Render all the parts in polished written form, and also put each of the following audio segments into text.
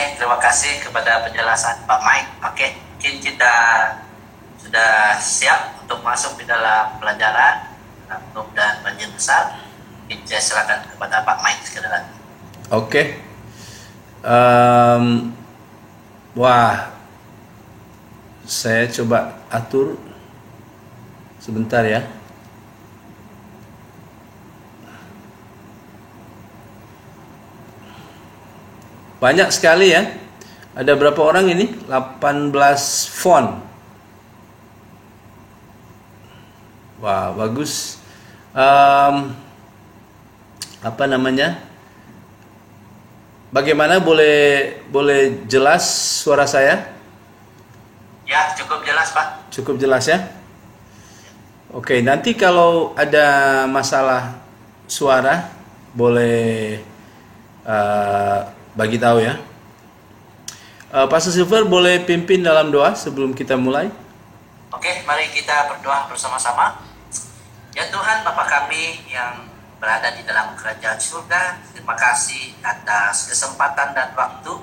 Oke, terima kasih kepada penjelasan Pak Mike. Oke, mungkin kita sudah siap untuk masuk di dalam pelajaran Akhlak dan Banjir Besar. Saya silakan kepada Pak Mike sekali lagi. Oke. Wah, saya coba atur sebentar ya. Banyak sekali ya. Ada berapa orang ini? 18 font. Wah, bagus. Apa namanya? Bagaimana, boleh jelas suara saya? Ya, cukup jelas Pak. Cukup jelas ya? Oke, nanti kalau ada masalah suara boleh bagi tahu ya. Pastor Silver boleh pimpin dalam doa sebelum kita mulai? Oke, mari kita berdoa bersama-sama. Ya Tuhan, Bapa kami yang berada di dalam kerajaan surga, terima kasih atas kesempatan dan waktu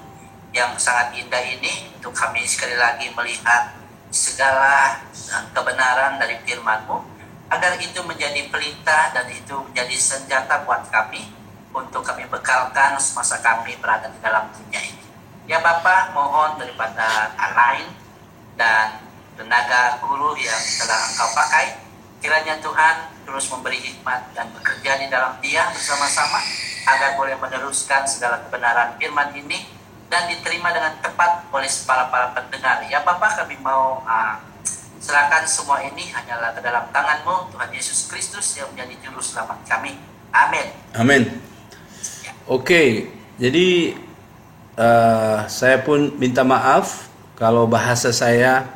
yang sangat indah ini untuk kami sekali lagi melihat segala kebenaran dari firman-Mu, agar itu menjadi pelita dan itu menjadi senjata buat kami untuk kami bekalkan semasa kami berada di dalam dunia ini. Ya Bapa, mohon daripada Alain dan tenaga guru yang telah Engkau pakai, kiranya Tuhan terus memberi hikmat dan bekerja di dalam dia bersama-sama agar boleh meneruskan segala kebenaran firman ini dan diterima dengan tepat oleh para pendengar. Ya Bapa, kami mau serahkan semua ini hanyalah ke dalam tangan-Mu, Tuhan Yesus Kristus yang menjadi juru selamat kami. Amin. Amin. Oke, jadi saya pun minta maaf kalau bahasa saya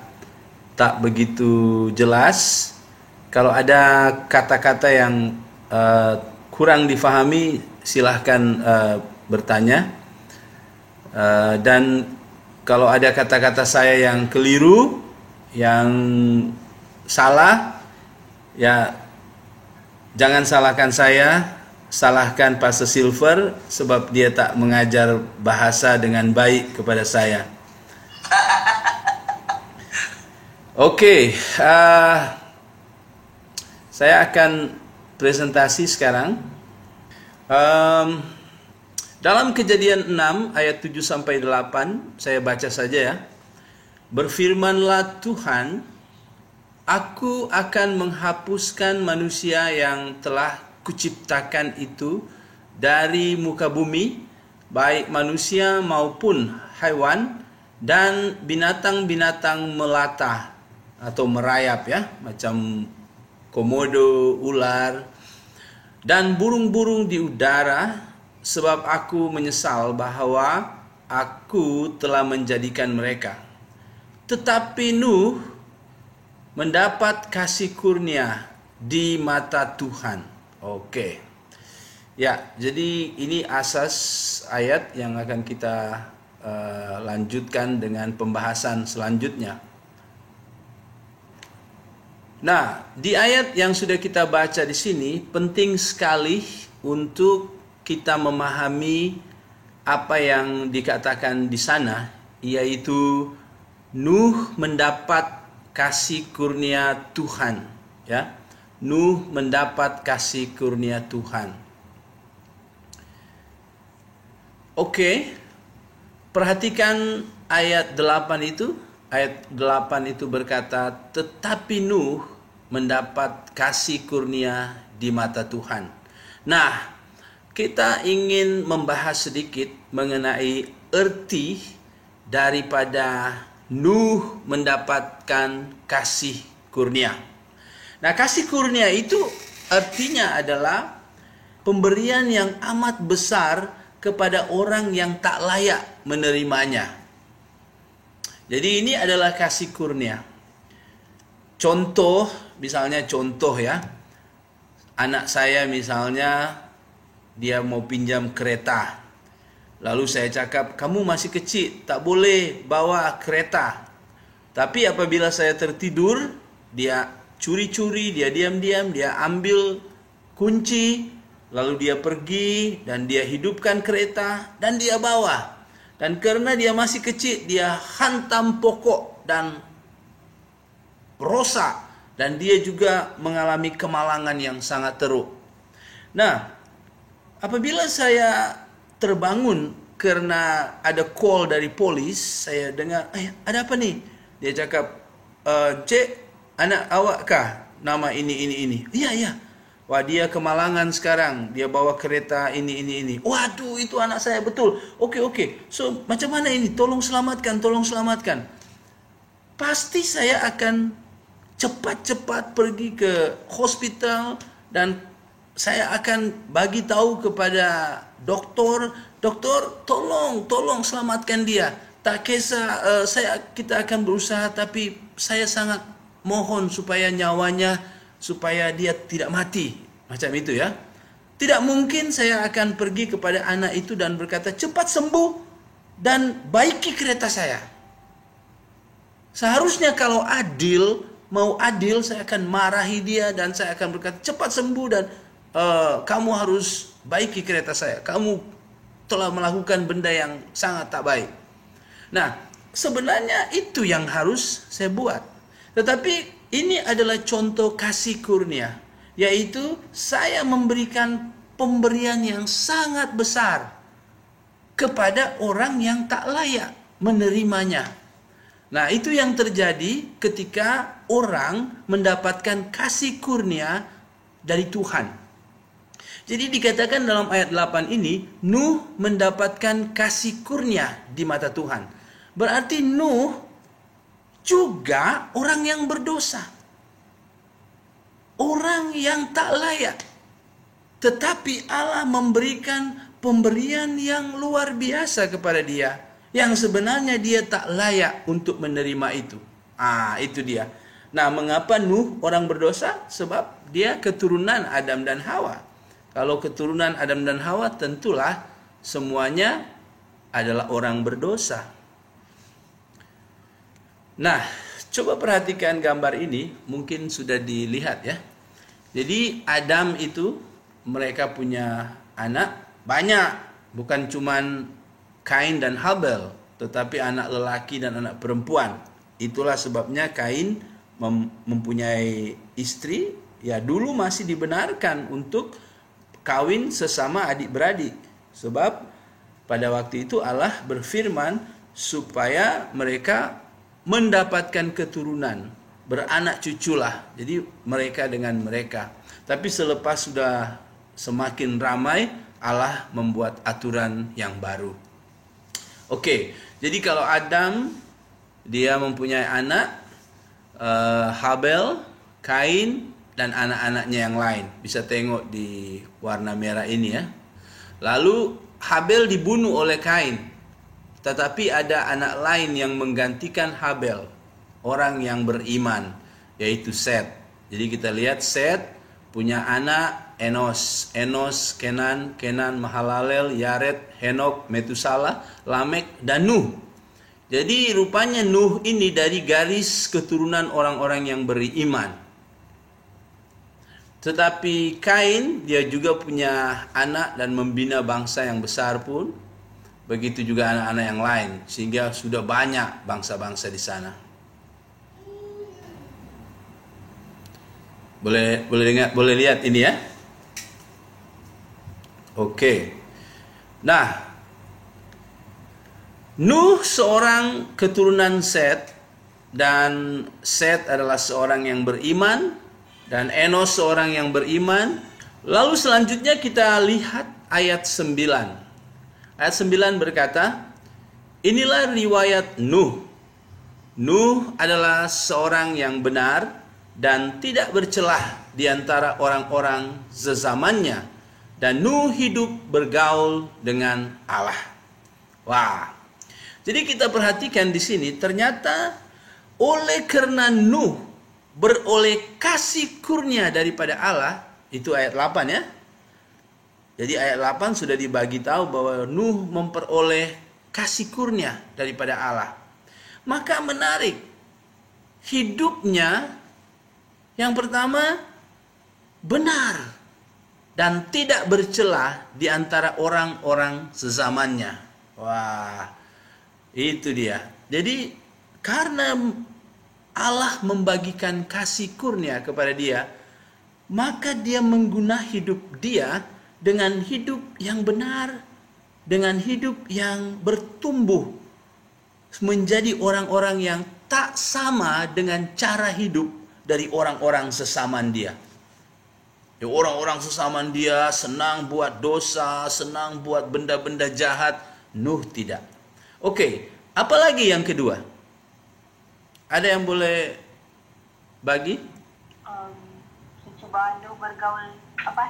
tak begitu jelas. Kalau ada kata-kata yang kurang difahami, silahkan bertanya. Dan kalau ada kata-kata saya yang keliru, yang salah, ya jangan salahkan saya, salahkan Pastor Silver, sebab dia tak mengajar bahasa dengan baik kepada saya. Oke, saya akan presentasi sekarang. Dalam Kejadian 6 ayat 7 sampai 8, saya baca saja ya. Berfirmanlah Tuhan, aku akan menghapuskan manusia yang telah kuciptakan itu dari muka bumi, baik manusia maupun hewan dan binatang-binatang melata atau merayap ya, macam komodo, ular, dan burung-burung di udara, sebab aku menyesal bahwa aku telah menjadikan mereka. Tetapi Nuh mendapat kasih kurnia di mata Tuhan. Oke. Ya, jadi ini asas ayat yang akan kita lanjutkan dengan pembahasan selanjutnya. Nah, di ayat yang sudah kita baca di sini penting sekali untuk kita memahami apa yang dikatakan di sana, yaitu Nuh mendapat kasih kurnia Tuhan, ya. Nuh mendapat kasih kurnia Tuhan. Oke. Perhatikan ayat 8 itu. Ayat 8 itu berkata, tetapi Nuh mendapat kasih kurnia di mata Tuhan. Nah, kita ingin membahas sedikit mengenai erti daripada Nuh mendapatkan kasih kurnia. Nah, kasih kurnia itu artinya adalah pemberian yang amat besar kepada orang yang tak layak menerimanya. Jadi ini adalah kasih kurnia. Contoh, misalnya contoh ya. Anak saya misalnya dia mau pinjam kereta. Lalu saya cakap, kamu masih kecil, tak boleh bawa kereta. Tapi apabila saya tertidur, dia curi-curi, dia diam-diam, dia ambil kunci, lalu dia pergi dan dia hidupkan kereta dan dia bawa. Dan karena dia masih kecil, dia hantam pokok dan rosak. Dan dia juga mengalami kemalangan yang sangat teruk. Nah, apabila saya terbangun karena ada call dari polis, saya dengar, ada apa nih? Dia cakap, Cik, anak awak kah? Nama ini. Iya. Wah, dia kemalangan sekarang. Dia bawa kereta ini. Waduh, itu anak saya betul. Oke. So, macam mana ini? Tolong selamatkan. Pasti saya akan cepat-cepat pergi ke hospital dan saya akan bagi tahu kepada doktor, tolong selamatkan dia. Tak kisah, kita akan berusaha, tapi saya sangat mohon supaya nyawanya, supaya dia tidak mati. Macam itu ya. Tidak mungkin saya akan pergi kepada anak itu dan berkata, cepat sembuh dan baiki kereta saya. Seharusnya kalau mau adil, saya akan marahi dia dan saya akan berkata, cepat sembuh dan kamu harus baiki kereta saya. Kamu telah melakukan benda yang sangat tak baik. Nah, sebenarnya itu yang harus saya buat. Tetapi ini adalah contoh kasih kurnia, yaitu saya memberikan pemberian yang sangat besar kepada orang yang tak layak menerimanya. Nah, itu yang terjadi ketika orang mendapatkan kasih kurnia dari Tuhan. Jadi dikatakan dalam ayat 8 ini, Nuh mendapatkan kasih kurnia di mata Tuhan. Berarti Nuh juga orang yang berdosa. Orang yang tak layak. Tetapi Allah memberikan pemberian yang luar biasa kepada dia. Yang sebenarnya dia tak layak untuk menerima itu. Itu dia. Nah, mengapa Nuh orang berdosa? Sebab dia keturunan Adam dan Hawa. Kalau keturunan Adam dan Hawa, tentulah semuanya adalah orang berdosa. Nah, coba perhatikan gambar ini, mungkin sudah dilihat ya. Jadi Adam itu, mereka punya anak banyak, bukan cuman Kain dan Habel, tetapi anak lelaki dan anak perempuan. Itulah sebabnya Kain mempunyai istri, ya dulu masih dibenarkan untuk kawin sesama adik-beradik. Sebab pada waktu itu Allah berfirman supaya mereka mendapatkan keturunan, beranak cuculah. Jadi mereka dengan mereka. Tapi selepas sudah semakin ramai, Allah membuat aturan yang baru. Oke, jadi kalau Adam dia mempunyai anak, Habel, Kain, dan anak-anaknya yang lain. Bisa tengok di warna merah ini ya. Lalu Habel dibunuh oleh Kain. Tetapi ada anak lain yang menggantikan Habel, orang yang beriman, yaitu Set. Jadi kita lihat Set punya anak Enos, Kenan, Mahalalel, Yared, Henok, Metusala, Lamek, dan Nuh. Jadi rupanya Nuh ini dari garis keturunan orang-orang yang beriman. Tetapi Kain dia juga punya anak dan membina bangsa yang besar pun. Begitu juga anak-anak yang lain, sehingga sudah banyak bangsa-bangsa di sana. Boleh lihat ini ya. Oke. Nah, Nuh seorang keturunan Set, dan Set adalah seorang yang beriman, dan Enos seorang yang beriman. Lalu selanjutnya kita lihat ayat 9. Ayat 9 berkata, inilah riwayat Nuh. Nuh adalah seorang yang benar dan tidak bercelah di antara orang-orang sezamannya. Dan Nuh hidup bergaul dengan Allah. Wah. Jadi kita perhatikan di sini, ternyata oleh karena Nuh beroleh kasih kurnia daripada Allah, itu ayat 8 ya. Jadi ayat 8 sudah dibagi tahu bahwa Nuh memperoleh kasih kurnia daripada Allah. Maka menarik, hidupnya yang pertama benar dan tidak bercelah di antara orang-orang sezamannya. Wah, Itu dia. Jadi karena Allah membagikan kasih kurnia kepada dia, maka dia menggunakan hidup dia dengan hidup yang benar, dengan hidup yang bertumbuh menjadi orang-orang yang tak sama dengan cara hidup dari orang-orang sesamaan dia. Ya, orang-orang sesamaan dia senang buat dosa, senang buat benda-benda jahat. Nuh tidak. Oke, apalagi yang kedua? Ada yang boleh bagi? Coba Nuh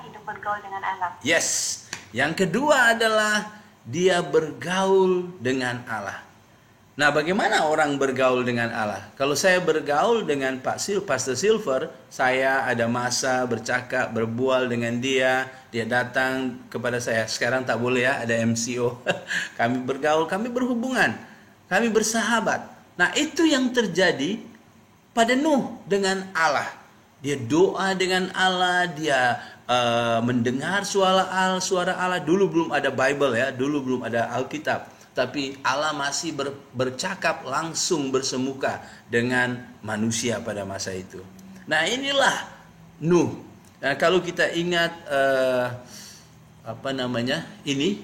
hidup bergaul dengan Allah. Yes. Yang kedua adalah dia bergaul dengan Allah. Nah, bagaimana orang bergaul dengan Allah? Kalau saya bergaul dengan Pastor Silver, saya ada masa bercakap, berbual dengan dia. Dia datang kepada saya. Sekarang tak boleh ya, ada MCO. Kami bergaul, kami berhubungan, kami bersahabat. Nah, itu yang terjadi pada Nuh dengan Allah. Dia doa dengan Allah, dia mendengar suara Allah. Dulu belum ada Bible ya, dulu belum ada Alkitab. Tapi Allah masih bercakap langsung bersemuka dengan manusia pada masa itu. Nah, inilah Nuh. Nah, kalau kita ingat ini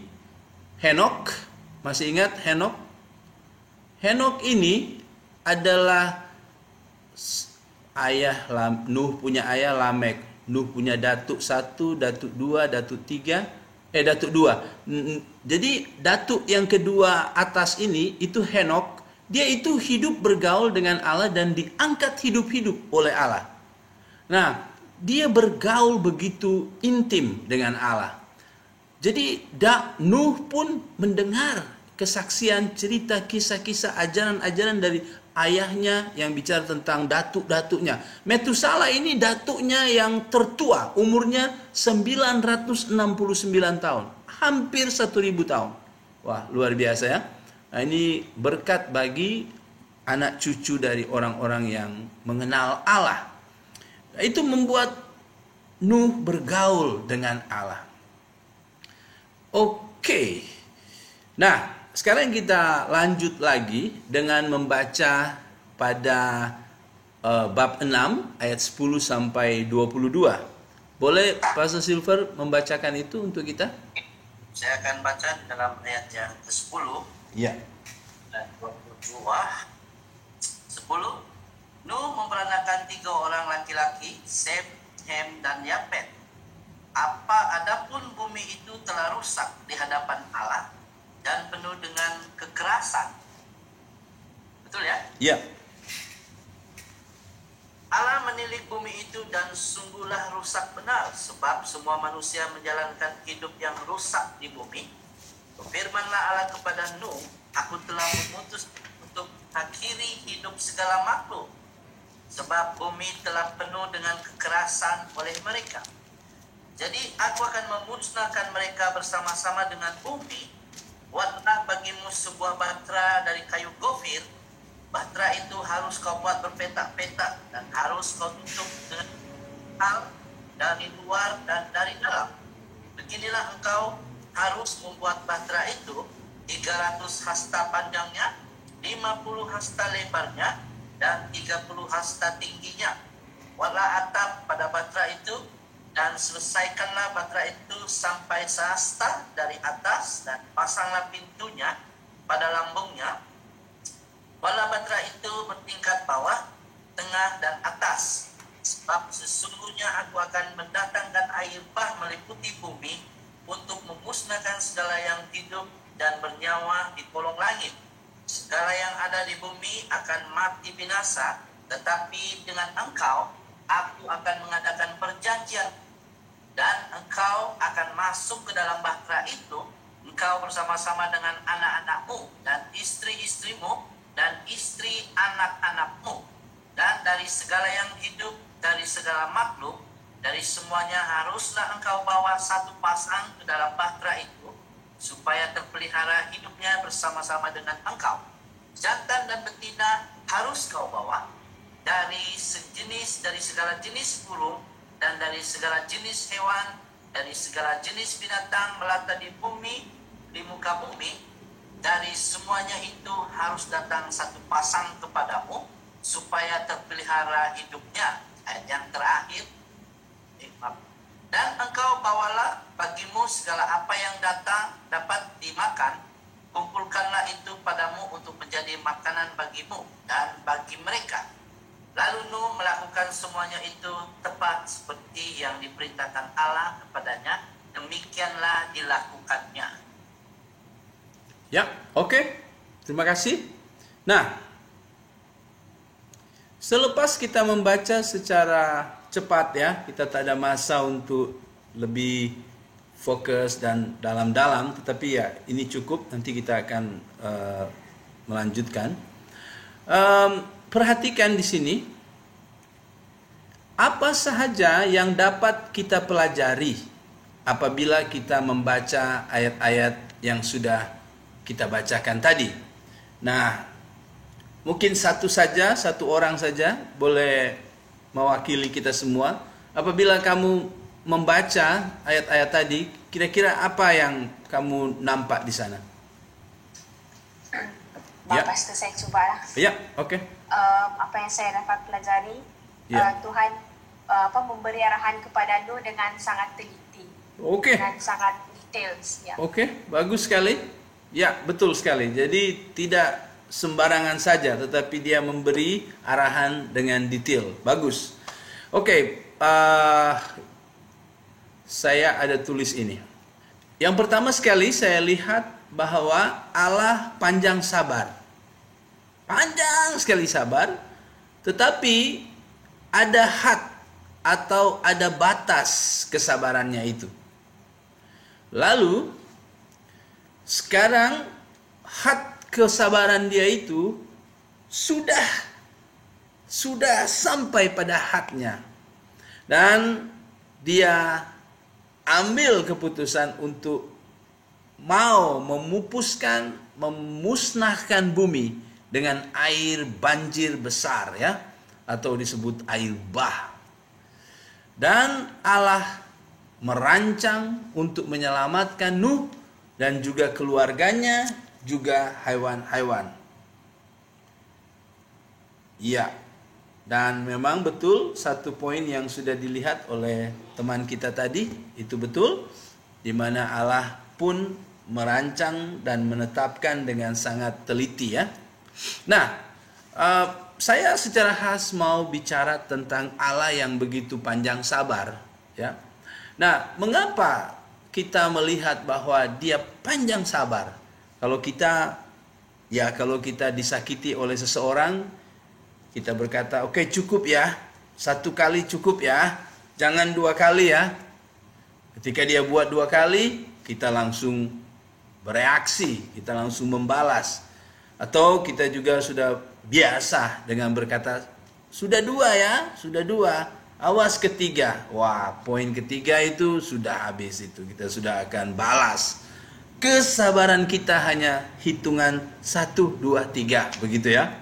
Henok, masih ingat Henok? Henok ini adalah Nuh punya ayah Lamek. Nuh punya datuk 1, datuk 2, datuk 3. Datuk 2. Jadi datuk yang kedua atas ini itu Henok. Dia itu hidup bergaul dengan Allah dan diangkat hidup-hidup oleh Allah. Nah, dia bergaul begitu intim dengan Allah. Jadi Nuh pun mendengar kesaksian, cerita, kisah-kisah, ajaran-ajaran dari ayahnya yang bicara tentang datuk-datuknya. Metusala ini datuknya yang tertua, umurnya 969 tahun. Hampir 1000 tahun. Wah, luar biasa ya. Nah, ini berkat bagi anak cucu dari orang-orang yang mengenal Allah. Nah, itu membuat Nuh bergaul dengan Allah. Oke. Nah, sekarang kita lanjut lagi dengan membaca pada bab 6 ayat 10 sampai 22. Boleh Pastor Silver membacakan itu untuk kita? Saya akan baca dalam ayat yang ke-10 Ya. dan 22. 10. Nuh memperanakan 3 orang laki-laki, Sem, Hem, dan Yafet. Adapun bumi itu telah rusak di hadapan Allah dan penuh dengan kekerasan. Betul ya? Ya. Allah menilik bumi itu dan sungguhlah rusak benar, sebab semua manusia menjalankan hidup yang rusak di bumi. Berfirmanlah Allah kepada Nuh, aku telah memutus untuk akhiri hidup segala makhluk, sebab bumi telah penuh dengan kekerasan oleh mereka. Jadi aku akan memusnahkan mereka bersama-sama dengan bumi. Buatlah bagimu sebuah batra dari kayu gofir. Batra itu harus kau buat berpetak-petak dan harus kau tutup dengan hal dari luar dan dari dalam. Beginilah engkau harus membuat batra itu 300 hasta panjangnya, 50 hasta lebarnya, dan 30 hasta tingginya. Buatlah atap pada batra itu dan selesaikanlah batra itu sampai sehasta dari atas dan pasanglah pintunya pada lambungnya. Buatlah batra itu bertingkat bawah, tengah, dan atas. Sebab sesungguhnya aku akan mendatangkan air bah meliputi bumi untuk memusnahkan segala yang hidup dan bernyawa di kolong langit. Segala yang ada di bumi akan mati binasa, tetapi dengan engkau aku akan mengadakan perjanjian dan engkau akan masuk ke dalam batra itu, engkau bersama-sama dengan anak-anakmu dan istri-istrimu dan istri anak-anakmu, dan dari segala yang hidup, dari segala makhluk, dari semuanya haruslah engkau bawa satu pasang ke dalam batra itu, supaya terpelihara hidupnya bersama-sama dengan engkau. Jantan dan betina harus kau bawa dari segala jenis burung dan dari segala jenis hewan, dari segala jenis binatang melata di bumi, di muka bumi, dari semuanya itu harus datang satu pasang kepadamu, supaya terpelihara hidupnya. Ayat yang terakhir, dan engkau bawalah bagimu segala apa yang datang dapat dimakan, kumpulkanlah itu padamu untuk menjadi makanan bagimu dan bagi mereka. Lalu Nuh melakukan semuanya itu tepat seperti yang diperintahkan Allah kepadanya, demikianlah dilakukannya. Ya, oke. Terima kasih. Nah, selepas kita membaca secara cepat ya, kita tak ada masa untuk lebih fokus dan dalam-dalam, tetapi ya ini cukup, nanti kita akan melanjutkan. Perhatikan di sini, apa sahaja yang dapat kita pelajari apabila kita membaca ayat-ayat yang sudah kita bacakan tadi. Nah, mungkin satu orang saja boleh mewakili kita semua. Apabila kamu membaca ayat-ayat tadi, kira-kira apa yang kamu nampak di sana? Ya. Pastor, saya coba. Ya, oke. Apa yang saya dapat pelajari, Ya. Tuhan memberi arahan kepada Nuh dengan sangat teliti, Oke. dengan sangat details. Ya. Oke, bagus sekali. Ya, betul sekali. Jadi tidak sembarangan saja, tetapi dia memberi arahan dengan detail. Bagus. Oke, saya ada tulis ini. Yang pertama sekali saya lihat bahwa Allah panjang sabar. Panjang sekali sabar, tetapi ada had atau ada batas kesabarannya itu. Lalu sekarang had kesabaran dia itu sudah sampai pada hadnya, dan dia ambil keputusan untuk mau memusnahkan bumi dengan air banjir besar ya, atau disebut air bah. Dan Allah merancang untuk menyelamatkan Nuh dan juga keluarganya, juga hewan-hewan. Ya, dan memang betul satu poin yang sudah dilihat oleh teman kita tadi, itu betul, di mana Allah pun merancang dan menetapkan dengan sangat teliti ya. Nah, saya secara khas mau bicara tentang Allah yang begitu panjang sabar ya. Nah, mengapa kita melihat bahwa dia panjang sabar? Kalau kita disakiti oleh seseorang, kita berkata, oke, cukup ya, satu kali cukup ya, jangan dua kali ya. Ketika dia buat dua kali, kita langsung bereaksi, kita langsung membalas. Atau kita juga sudah biasa dengan berkata, sudah dua ya, sudah dua, awas ketiga. Wah, poin ketiga itu sudah habis itu, kita sudah akan balas. Kesabaran kita hanya hitungan 1, 2, 3, begitu ya.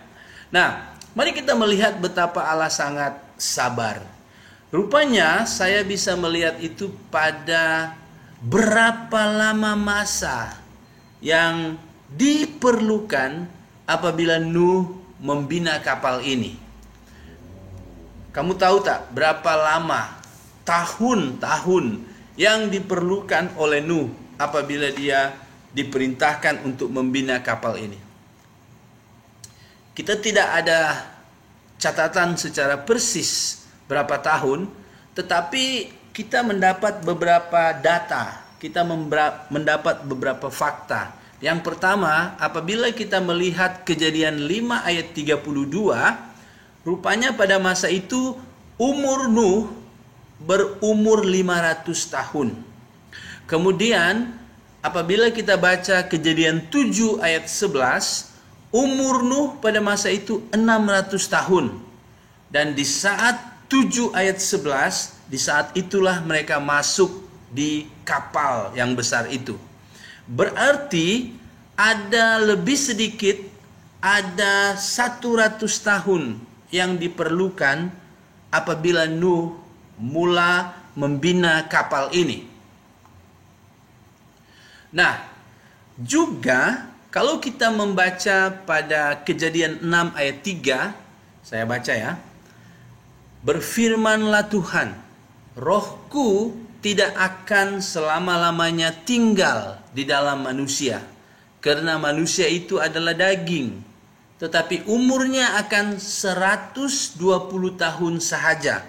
Nah, mari kita melihat betapa Allah sangat sabar. Rupanya saya bisa melihat itu pada berapa lama masa yang diperlukan apabila Nuh membina kapal ini. Kamu tahu tak berapa lama, tahun-tahun yang diperlukan oleh Nuh apabila dia diperintahkan untuk membina kapal ini? Kita tidak ada catatan secara persis berapa tahun, tetapi kita mendapat beberapa data, kita mendapat beberapa fakta. Yang pertama, apabila kita melihat Kejadian 5 ayat 32, rupanya pada masa itu umur Nuh berumur 500 tahun. Kemudian apabila kita baca Kejadian 7 ayat 11, umur Nuh pada masa itu 600 tahun. Dan di saat 7 ayat 11, di saat itulah mereka masuk di kapal yang besar itu. Berarti ada lebih sedikit, ada 100 tahun yang diperlukan apabila Nuh mula membina kapal ini. Nah, juga kalau kita membaca pada Kejadian 6 ayat 3, saya baca ya. Berfirmanlah Tuhan, Rohku tidak akan selama-lamanya tinggal di dalam manusia, karena manusia itu adalah daging, tetapi umurnya akan 120 tahun sahaja.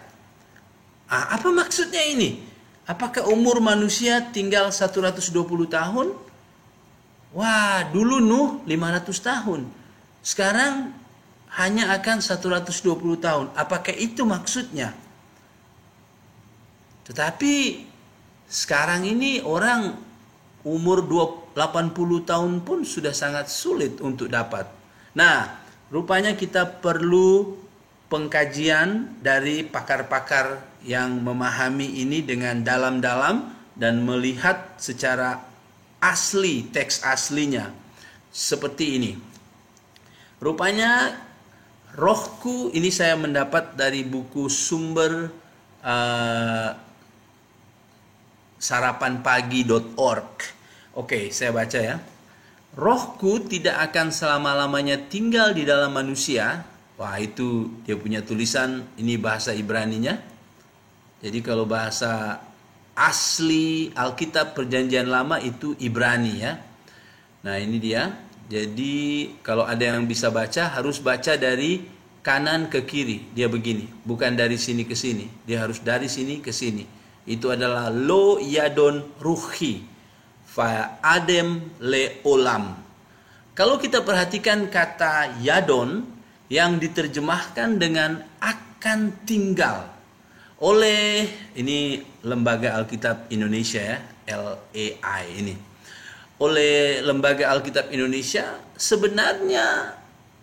Apa maksudnya ini? Apakah umur manusia tinggal 120 tahun? Wah, dulu Nuh 500 tahun. Sekarang hanya akan 120 tahun. Apakah itu maksudnya? Tetapi sekarang ini orang umur 80 tahun pun sudah sangat sulit untuk dapat. Nah, rupanya kita perlu pengkajian dari pakar-pakar yang memahami ini dengan dalam-dalam dan melihat secara asli, teks aslinya. Seperti ini. Rupanya Rohku, ini saya mendapat dari buku sumber sarapanpagi.org. Oke, saya baca ya. Rohku tidak akan selama-lamanya tinggal di dalam manusia. Wah, itu dia punya tulisan, ini bahasa Ibraninya. Jadi kalau bahasa asli Alkitab Perjanjian Lama itu Ibrani ya. Nah, ini dia. Jadi kalau ada yang bisa baca, harus baca dari kanan ke kiri. Dia begini, bukan dari sini ke sini. Dia harus dari sini ke sini. Itu adalah lo yadon ruhi fa adem le olam. Kalau kita perhatikan kata yadon yang diterjemahkan dengan akan tinggal oleh, ini Lembaga Alkitab Indonesia ya, LAI ini. Oleh Lembaga Alkitab Indonesia, sebenarnya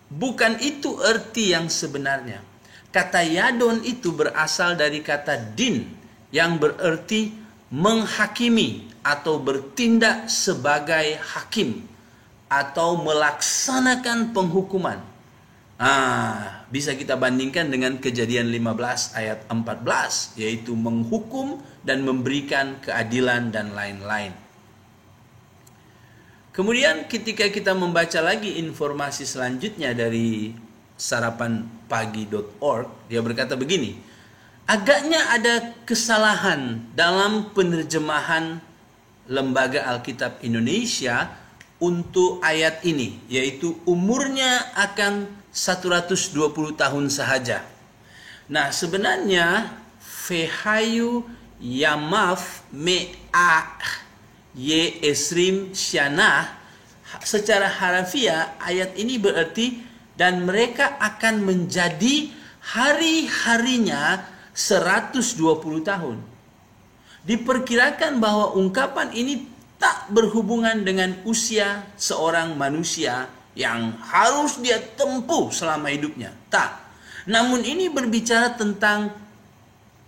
bukan itu arti yang sebenarnya. Kata yadon itu berasal dari kata din, yang berarti menghakimi atau bertindak sebagai hakim atau melaksanakan penghukuman. Bisa kita bandingkan dengan Kejadian 15 ayat 14, yaitu menghukum dan memberikan keadilan dan lain-lain. Kemudian ketika kita membaca lagi informasi selanjutnya dari sarapanpagi.org, dia berkata begini, agaknya ada kesalahan dalam penerjemahan Lembaga Alkitab Indonesia untuk ayat ini, yaitu umurnya akan 120 tahun sahaja. Nah, sebenarnya Fehayu Yamaf Me'a Ye Esrim Syanah, secara harafiah ayat ini berarti dan mereka akan menjadi hari-harinya 120 tahun. Diperkirakan bahwa ungkapan ini tak berhubungan dengan usia seorang manusia yang harus dia tempuh selama hidupnya. Tak. Namun ini berbicara tentang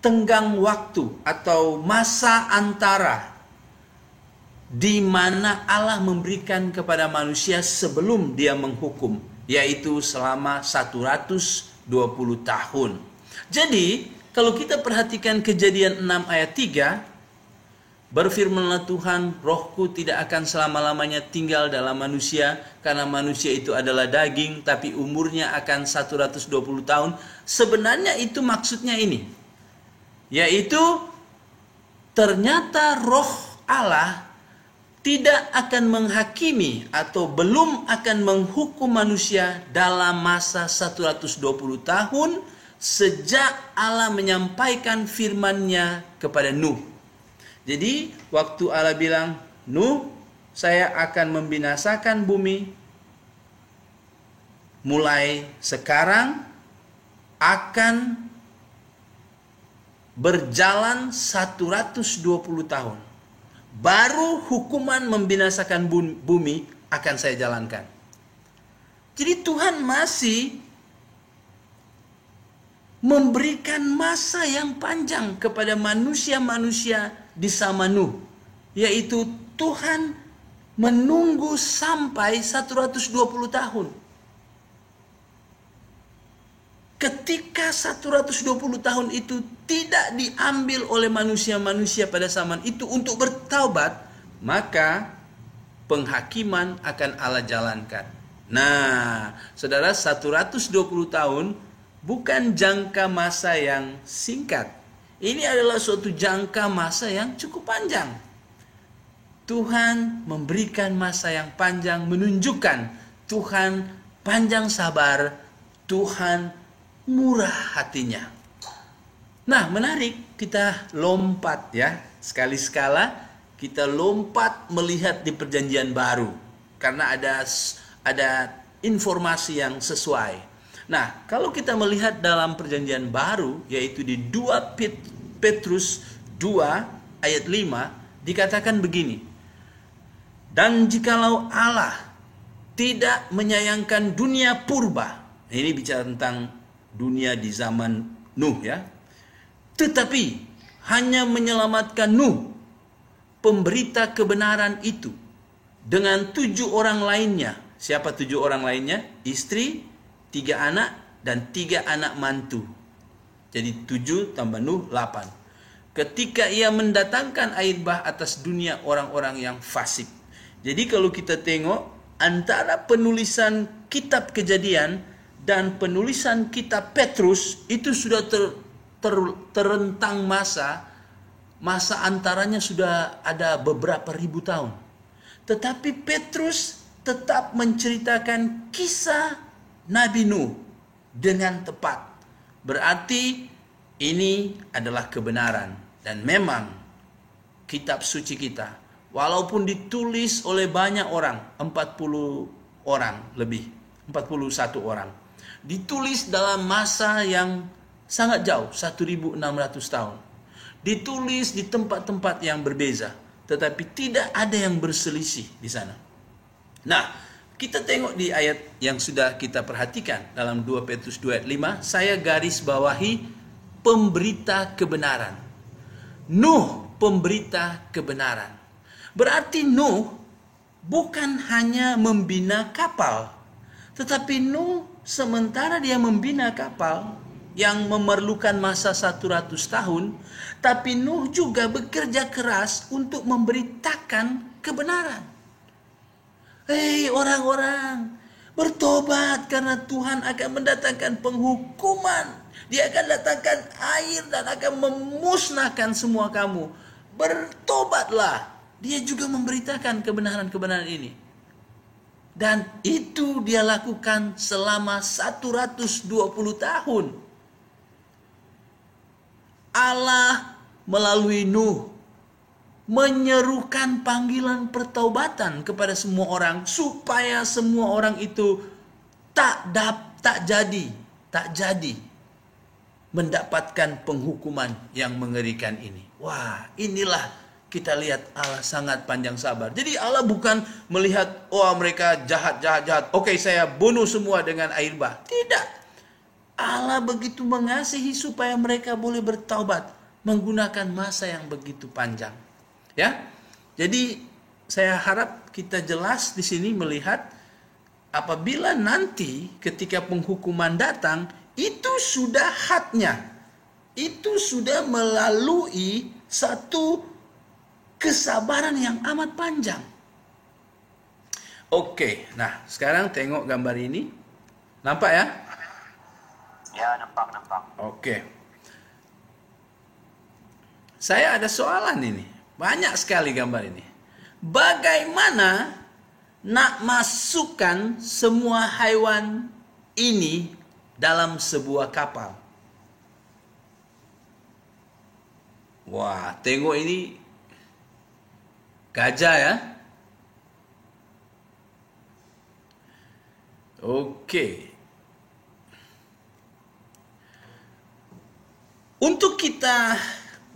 tenggang waktu atau masa antara di mana Allah memberikan kepada manusia sebelum dia menghukum, yaitu selama 120 tahun. Jadi, kalau kita perhatikan Kejadian 6 ayat 3, berfirmanlah Tuhan, Rohku tidak akan selama-lamanya tinggal dalam manusia, karena manusia itu adalah daging, tapi umurnya akan 120 tahun. Sebenarnya itu maksudnya ini, yaitu ternyata Roh Allah tidak akan menghakimi atau belum akan menghukum manusia dalam masa 120 tahun sejak Allah menyampaikan firman-Nya kepada Nuh. Jadi waktu Allah bilang, Nuh, saya akan membinasakan bumi, mulai sekarang akan berjalan 120 tahun. Baru hukuman membinasakan bumi akan saya jalankan. Jadi Tuhan masih memberikan masa yang panjang kepada manusia-manusia di zaman Nuh. Yaitu Tuhan menunggu sampai 120 tahun. Ketika 120 tahun itu tidak diambil oleh manusia-manusia pada zaman itu untuk bertaubat, maka penghakiman akan Allah jalankan. Nah, saudara, 120 tahun bukan jangka masa yang singkat. Ini adalah suatu jangka masa yang cukup panjang. Tuhan memberikan masa yang panjang, menunjukkan Tuhan panjang sabar, Tuhan murah hatinya. Nah, menarik, kita lompat ya. Sekali-sekala kita lompat melihat di perjanjian baru. Karena ada informasi yang sesuai. Nah, kalau kita melihat dalam perjanjian baru, yaitu di 2 Petrus 2 ayat 5, dikatakan begini. Dan jikalau Allah tidak menyayangkan dunia purba, ini bicara tentang dunia di zaman Nuh ya, tetapi hanya menyelamatkan Nuh, pemberita kebenaran itu, dengan 7 orang lainnya. Siapa 7 orang lainnya? Istri, 3 anak, dan 3 anak mantu. Jadi 7 tambah Nuh 8. Ketika ia mendatangkan air bah atas dunia orang-orang yang fasik. Jadi kalau kita tengok antara penulisan kitab Kejadian dan penulisan kitab Petrus itu sudah terentang masa antaranya sudah ada beberapa ribu tahun. Tetapi Petrus tetap menceritakan kisah Nabi Nuh dengan tepat. Berarti ini adalah kebenaran. Dan memang kitab suci kita, walaupun ditulis oleh banyak orang, 40 orang lebih, 41 orang, ditulis dalam masa yang sangat jauh, 1600 tahun. Ditulis di tempat-tempat yang berbeza, tetapi tidak ada yang berselisih di sana. Nah, kita tengok di ayat yang sudah kita perhatikan dalam 2 Petrus 2 ayat 5, saya garis bawahi pemberita kebenaran. Nuh pemberita kebenaran. Berarti Nuh bukan hanya membina kapal, tetapi Nuh sementara dia membina kapal yang memerlukan masa 100 tahun, tapi Nuh juga bekerja keras untuk memberitakan kebenaran. Hei orang-orang, bertobat karena Tuhan akan mendatangkan penghukuman. Dia akan datangkan air dan akan memusnahkan semua kamu. Bertobatlah. Dia juga memberitakan kebenaran-kebenaran ini. Dan itu dia lakukan selama 120 tahun. Allah melalui Nuh menyerukan panggilan pertaubatan kepada semua orang supaya semua orang itu tak jadi mendapatkan penghukuman yang mengerikan ini. Wah, inilah kita lihat Allah sangat panjang sabar. Jadi Allah bukan melihat mereka jahat. Oke, saya bunuh semua dengan air bah. Tidak. Allah begitu mengasihi supaya mereka boleh bertaubat menggunakan masa yang begitu panjang. Ya. Jadi saya harap kita jelas di sini melihat apabila nanti ketika penghukuman datang, itu sudah hadnya. Itu sudah melalui satu kesabaran yang amat panjang. Oke, nah sekarang tengok gambar ini. Nampak ya? Ya, nampak. Oke. Saya ada soalan ini. Banyak sekali gambar ini. Bagaimana nak masukkan semua haiwan ini dalam sebuah kapal? Wah, tengok ini gajah ya. Oke. Untuk kita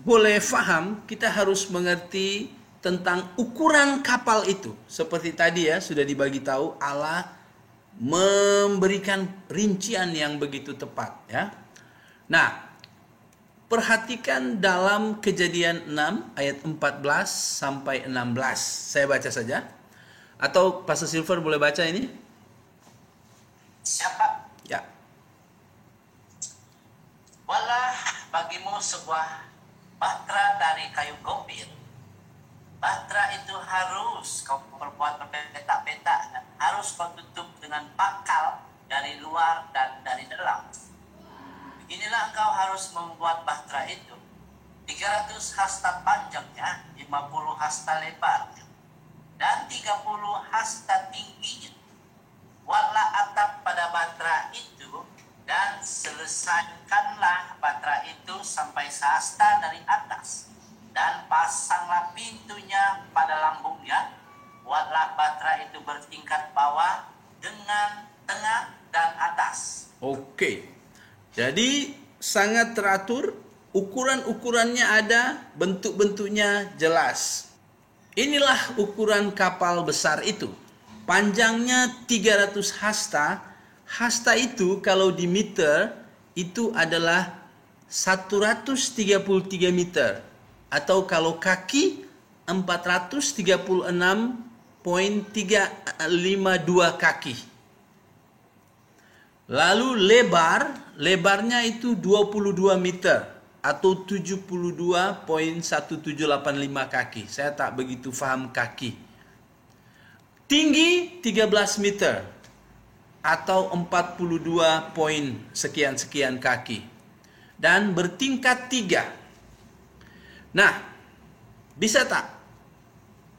boleh faham, kita harus mengerti tentang ukuran kapal itu. Seperti tadi ya, sudah dibagi tahu Allah memberikan rincian yang begitu tepat ya. Nah, perhatikan dalam Kejadian 6 ayat 14 sampai 16. Saya baca saja. Atau Pastor Silver boleh baca ini? Siapa? Ya. Walah bagimu sebuah batra dari kayu gopir, Bahtera itu harus kau perbuat berpetak-petak dan harus kau tutup dengan pakal dari luar dan dari dalam. Beginilah engkau harus membuat bahtera itu. 300 hasta panjangnya, 50 hasta lebarnya, dan 30 hasta tingginya. Buatlah atap pada bahtera itu, dan selesaikanlah bahtera itu sampai sehasta dari atas. Dan pasanglah pintunya pada lambungnya. Buatlah bahtera itu bertingkat bawah dengan tengah dan atas. Oke. Jadi sangat teratur, ukuran-ukurannya ada, bentuk-bentuknya jelas. Inilah ukuran kapal besar itu. Panjangnya 300 hasta. Hasta itu kalau di meter itu adalah 133 meter. Atau kalau kaki 436,352 kaki. Lalu lebarnya itu 22 meter atau 72,1785 kaki. Saya tak begitu paham kaki. Tinggi 13 meter atau 42 poin sekian-sekian kaki. Dan bertingkat 3. Nah, bisa tak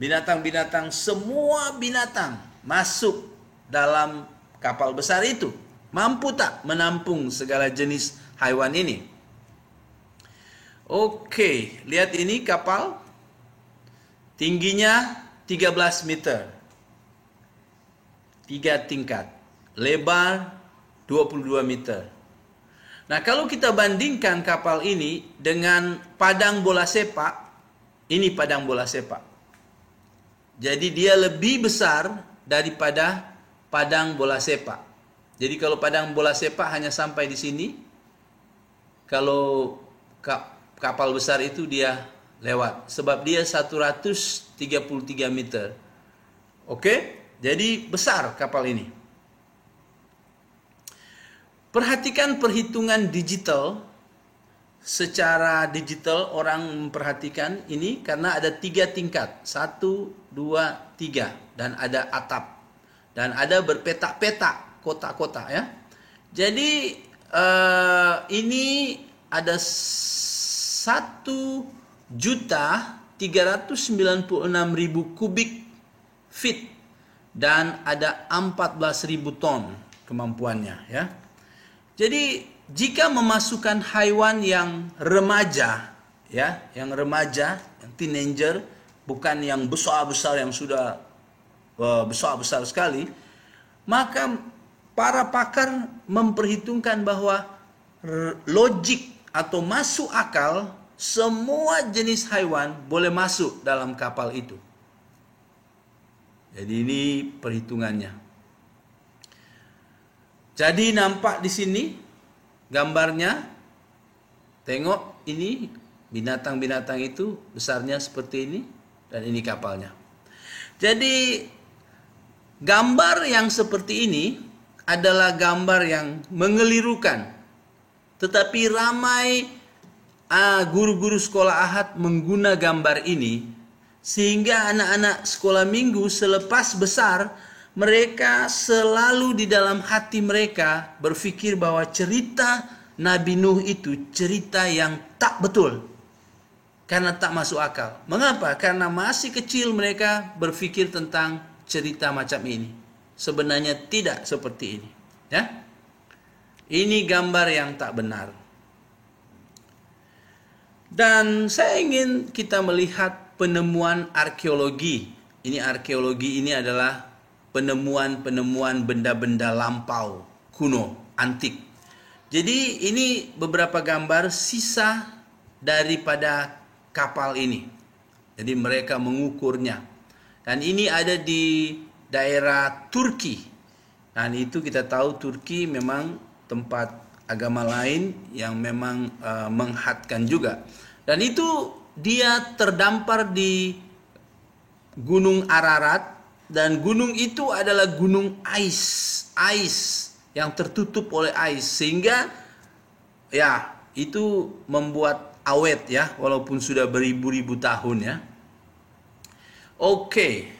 binatang-binatang, semua binatang masuk dalam kapal besar itu? Mampu tak menampung segala jenis haiwan ini? Oke, lihat ini kapal. Tingginya 13 meter. 3 tingkat. Lebar 22 meter. Nah, kalau kita bandingkan kapal ini dengan padang bola sepak, ini padang bola sepak. Jadi dia lebih besar daripada padang bola sepak. Jadi kalau padang bola sepak hanya sampai di sini, kalau kapal besar itu dia lewat. Sebab dia 133 meter. Oke? Jadi besar kapal ini. Perhatikan perhitungan digital. Secara digital orang memperhatikan ini karena ada 3 tingkat. 1, 2, 3. Dan ada atap. Dan ada berpetak-petak kotak-kotak ya. Jadi ini ada 1.396.000 kubik feet. Dan ada 14.000 ton kemampuannya ya. Jadi jika memasukkan haiwan yang remaja ya, yang remaja, yang teenager, bukan yang besar-besar yang sudah besar-besar sekali, maka para pakar memperhitungkan bahwa logik atau masuk akal semua jenis haiwan boleh masuk dalam kapal itu. Jadi ini perhitungannya. Jadi nampak di sini gambarnya. Tengok ini binatang-binatang itu besarnya seperti ini dan ini kapalnya. Jadi gambar yang seperti ini adalah gambar yang mengelirukan. Tetapi ramai guru-guru sekolah Ahad mengguna gambar ini sehingga anak-anak sekolah minggu selepas besar mereka selalu di dalam hati mereka berpikir bahwa cerita Nabi Nuh itu cerita yang tak betul. Karena tak masuk akal. Mengapa? Karena masih kecil mereka berpikir tentang cerita macam ini. Sebenarnya tidak seperti ini. Ya? Ini gambar yang tak benar. Dan saya ingin kita melihat penemuan arkeologi. Ini arkeologi ini adalah penemuan-penemuan benda-benda lampau kuno, antik. Jadi ini beberapa gambar sisa daripada kapal ini. Jadi mereka mengukurnya. Dan ini ada di daerah Turki. Dan itu kita tahu Turki memang tempat agama lain yang memang menghadkan juga. Dan itu dia terdampar di Gunung Ararat. Dan gunung itu adalah gunung ais yang tertutup oleh ais sehingga ya itu membuat awet ya walaupun sudah beribu-ribu tahun ya. Oke.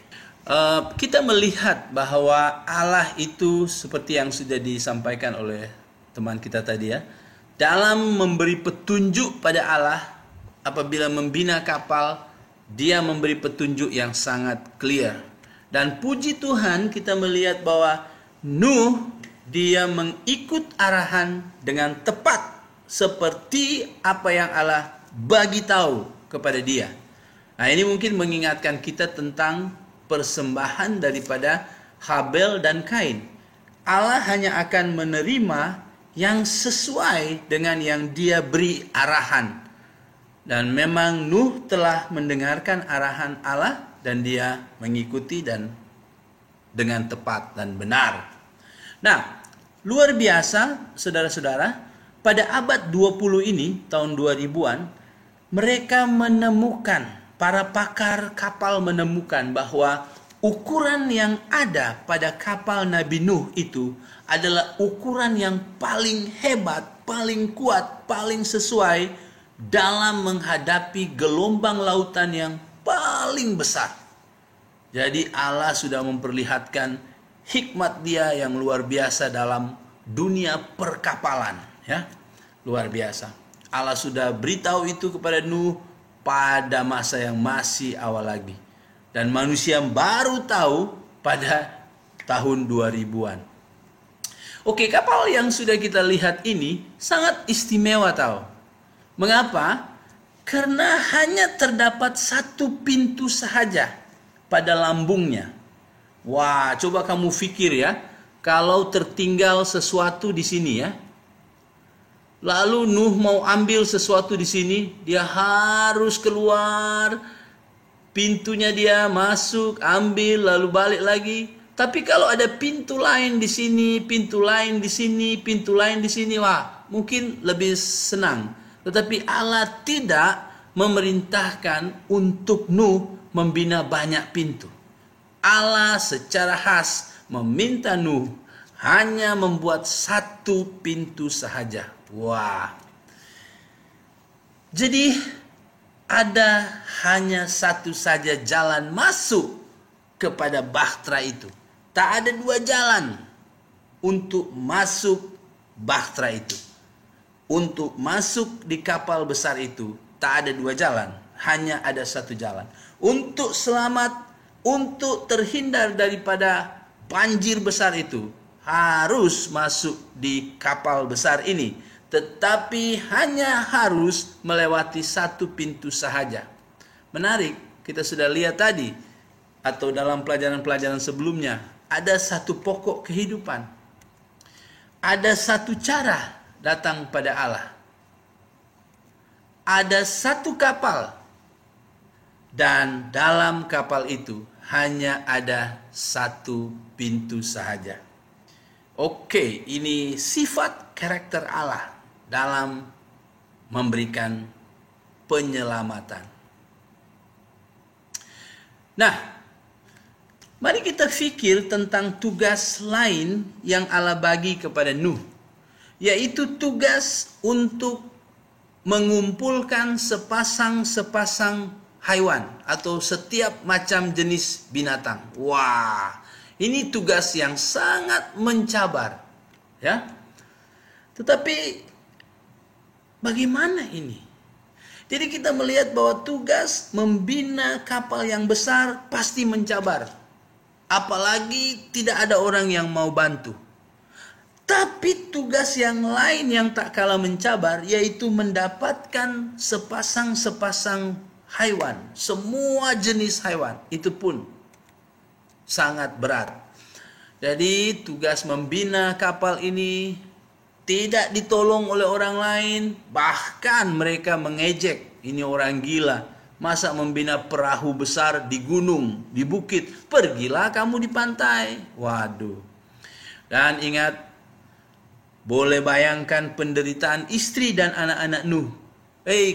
Kita melihat bahwa Allah itu seperti yang sudah disampaikan oleh teman kita tadi ya, dalam memberi petunjuk pada Allah apabila membina kapal, dia memberi petunjuk yang sangat clear. Dan puji Tuhan kita melihat bahwa Nuh dia mengikut arahan dengan tepat seperti apa yang Allah bagi tahu kepada dia. Nah, ini mungkin mengingatkan kita tentang persembahan daripada Habel dan Kain. Allah hanya akan menerima yang sesuai dengan yang dia beri arahan. Dan memang Nuh telah mendengarkan arahan Allah dan dia mengikuti dan dengan tepat dan benar. Nah, luar biasa saudara-saudara, pada abad 20 ini, tahun 2000-an, mereka menemukan, para pakar kapal menemukan bahwa ukuran yang ada pada kapal Nabi Nuh itu adalah ukuran yang paling hebat, paling kuat, paling sesuai dalam menghadapi gelombang lautan yang paling besar. Jadi Allah sudah memperlihatkan hikmat dia yang luar biasa dalam dunia perkapalan, ya. Luar biasa. Allah sudah beritahu itu kepada Nuh pada masa yang masih awal lagi. Dan manusia baru tahu pada tahun 2000-an. Oke, kapal yang sudah kita lihat ini sangat istimewa tahu. Mengapa? Karena hanya terdapat satu pintu sahaja pada lambungnya. Wah, coba kamu pikir ya, kalau tertinggal sesuatu di sini ya. Lalu Nuh mau ambil sesuatu di sini, dia harus keluar, pintunya dia masuk, ambil, lalu balik lagi. Tapi kalau ada pintu lain di sini, pintu lain di sini, pintu lain di sini, wah, mungkin lebih senang. Tetapi Allah tidak memerintahkan untuk Nuh membina banyak pintu. Allah secara khas meminta Nuh hanya membuat satu pintu sahaja. Wah. Jadi ada hanya satu saja jalan masuk kepada bahtera itu. Tak ada dua jalan untuk masuk bahtera itu. Untuk masuk di kapal besar itu tak ada dua jalan, hanya ada satu jalan. Untuk selamat, untuk terhindar daripada banjir besar itu, harus masuk di kapal besar ini. Tetapi hanya harus melewati satu pintu sahaja. Menarik, kita sudah lihat tadi, atau dalam pelajaran-pelajaran sebelumnya, ada satu pokok kehidupan. Ada satu cara datang pada Allah. Ada satu kapal. Dan dalam kapal itu hanya ada satu pintu sahaja. Oke, ini sifat karakter Allah dalam memberikan penyelamatan. Nah, mari kita pikir tentang tugas lain yang Allah bagi kepada Nuh, yaitu tugas untuk mengumpulkan sepasang-sepasang haiwan atau setiap macam jenis binatang. Wah, ini tugas yang sangat mencabar, ya. Tetapi bagaimana ini? Jadi kita melihat bahwa tugas membina kapal yang besar pasti mencabar. Apalagi tidak ada orang yang mau bantu. Tapi tugas yang lain yang tak kalah mencabar, yaitu mendapatkan sepasang-sepasang haiwan. Semua jenis haiwan. Itu pun sangat berat. Jadi tugas membina kapal ini tidak ditolong oleh orang lain. Bahkan mereka mengejek, ini orang gila. Masa membina perahu besar di gunung, di bukit? Pergilah kamu di pantai. Waduh. Dan ingat, boleh bayangkan penderitaan istri dan anak-anak Nuh.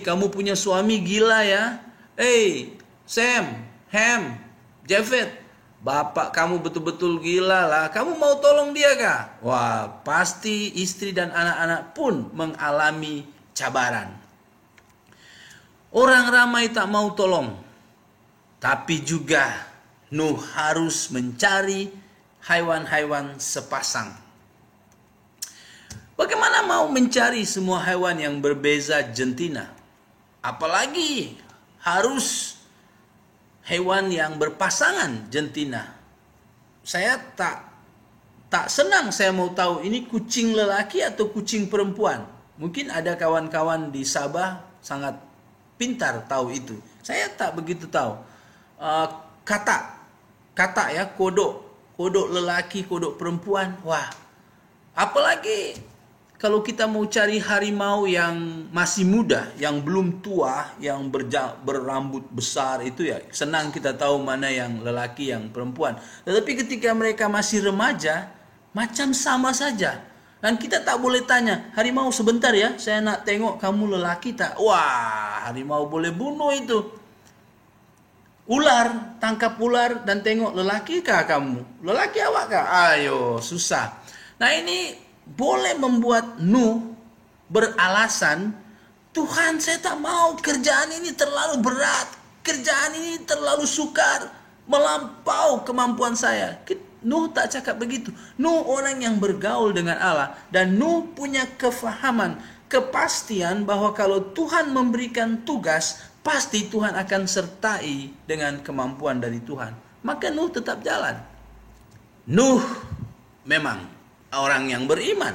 Kamu punya suami gila ya. Sam, Ham, Japhet, bapak kamu betul-betul gila lah. Kamu mau tolong dia kah? Wah, pasti istri dan anak-anak pun mengalami cabaran. Orang ramai tak mau tolong. Tapi juga Nuh harus mencari hewan-hewan sepasang. Bagaimana mau mencari semua hewan yang berbeza jantina? Apalagi harus hewan yang berpasangan jantina. Saya tak senang saya mau tahu ini kucing lelaki atau kucing perempuan. Mungkin ada kawan-kawan di Sabah sangat pintar tahu itu. Saya tak begitu tahu. Kata ya, kodok lelaki, kodok perempuan. Wah, apalagi kalau kita mau cari harimau yang masih muda, yang belum tua, yang berambut besar, itu ya senang kita tahu mana yang lelaki, yang perempuan. Tetapi ketika mereka masih remaja, macam sama saja. Dan kita tak boleh tanya, harimau sebentar ya, saya nak tengok kamu lelaki tak? Wah, harimau boleh bunuh itu. Ular, tangkap ular dan tengok lelaki kah kamu? Lelaki awak kah? Ayo, susah. Nah ini boleh membuat Nuh beralasan, Tuhan saya tak mau, kerjaan ini terlalu berat, kerjaan ini terlalu sukar, melampau kemampuan saya. Nuh tak cakap begitu. Nuh orang yang bergaul dengan Allah, dan Nuh punya kefahaman, kepastian bahwa kalau Tuhan memberikan tugas, pasti Tuhan akan sertai dengan kemampuan dari Tuhan. Maka Nuh tetap jalan. Nuh memang orang yang beriman.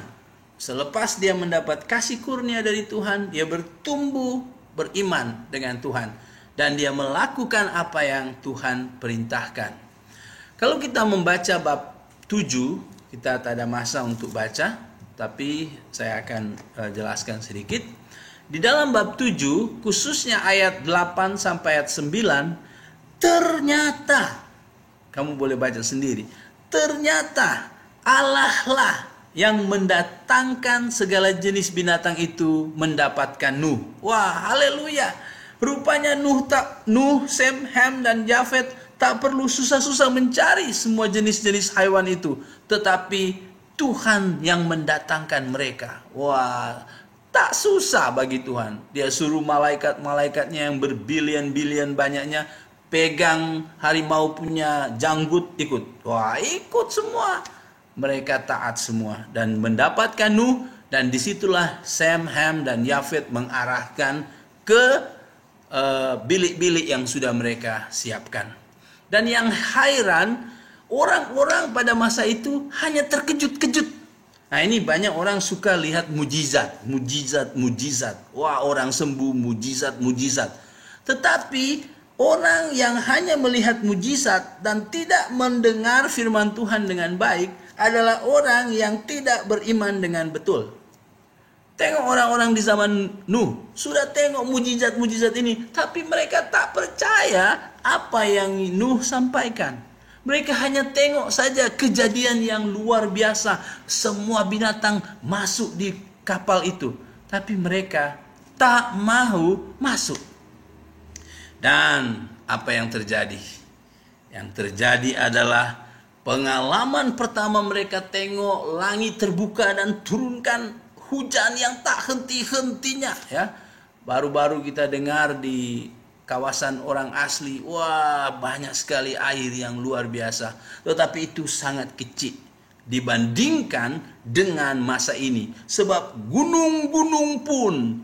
Selepas dia mendapat kasih kurnia dari Tuhan, dia bertumbuh beriman dengan Tuhan. Dan dia melakukan apa yang Tuhan perintahkan. Kalau kita membaca bab 7, kita tak ada masa untuk baca, tapi saya akan jelaskan sedikit. Di dalam bab 7, khususnya ayat 8 sampai ayat 9, ternyata, kamu boleh baca sendiri, ternyata Allah lah yang mendatangkan segala jenis binatang itu mendapatkan Nuh. Wah, haleluya. Rupanya Nuh, Sem, Ham, dan Yafet tak perlu susah-susah mencari semua jenis-jenis hewan itu. Tetapi Tuhan yang mendatangkan mereka. Wah, tak susah bagi Tuhan. Dia suruh malaikat-malaikatnya yang berbilion-bilion banyaknya pegang harimau punya janggut, ikut. Wah, ikut semua. Mereka taat semua dan mendapatkan Nuh, dan disitulah Sem, Ham, dan Yafet mengarahkan ke bilik-bilik yang sudah mereka siapkan. Dan yang hairan, orang-orang pada masa itu hanya terkejut-kejut. Nah ini banyak orang suka lihat mujizat. Wah, orang sembuh, mujizat. Tetapi orang yang hanya melihat mujizat dan tidak mendengar firman Tuhan dengan baik adalah orang yang tidak beriman dengan betul. Tengok orang-orang di zaman Nuh, sudah tengok mujizat-mujizat ini, tapi mereka tak percaya apa yang Nuh sampaikan. Mereka hanya tengok saja kejadian yang luar biasa, semua binatang masuk di kapal itu, tapi mereka tak mau masuk. Dan apa yang terjadi? Yang terjadi adalah pengalaman pertama mereka tengok langit terbuka dan turunkan hujan yang tak henti-hentinya, ya. Baru-baru kita dengar di kawasan orang asli, wah banyak sekali air yang luar biasa. Tetapi itu sangat kecil dibandingkan dengan masa ini. Sebab gunung-gunung pun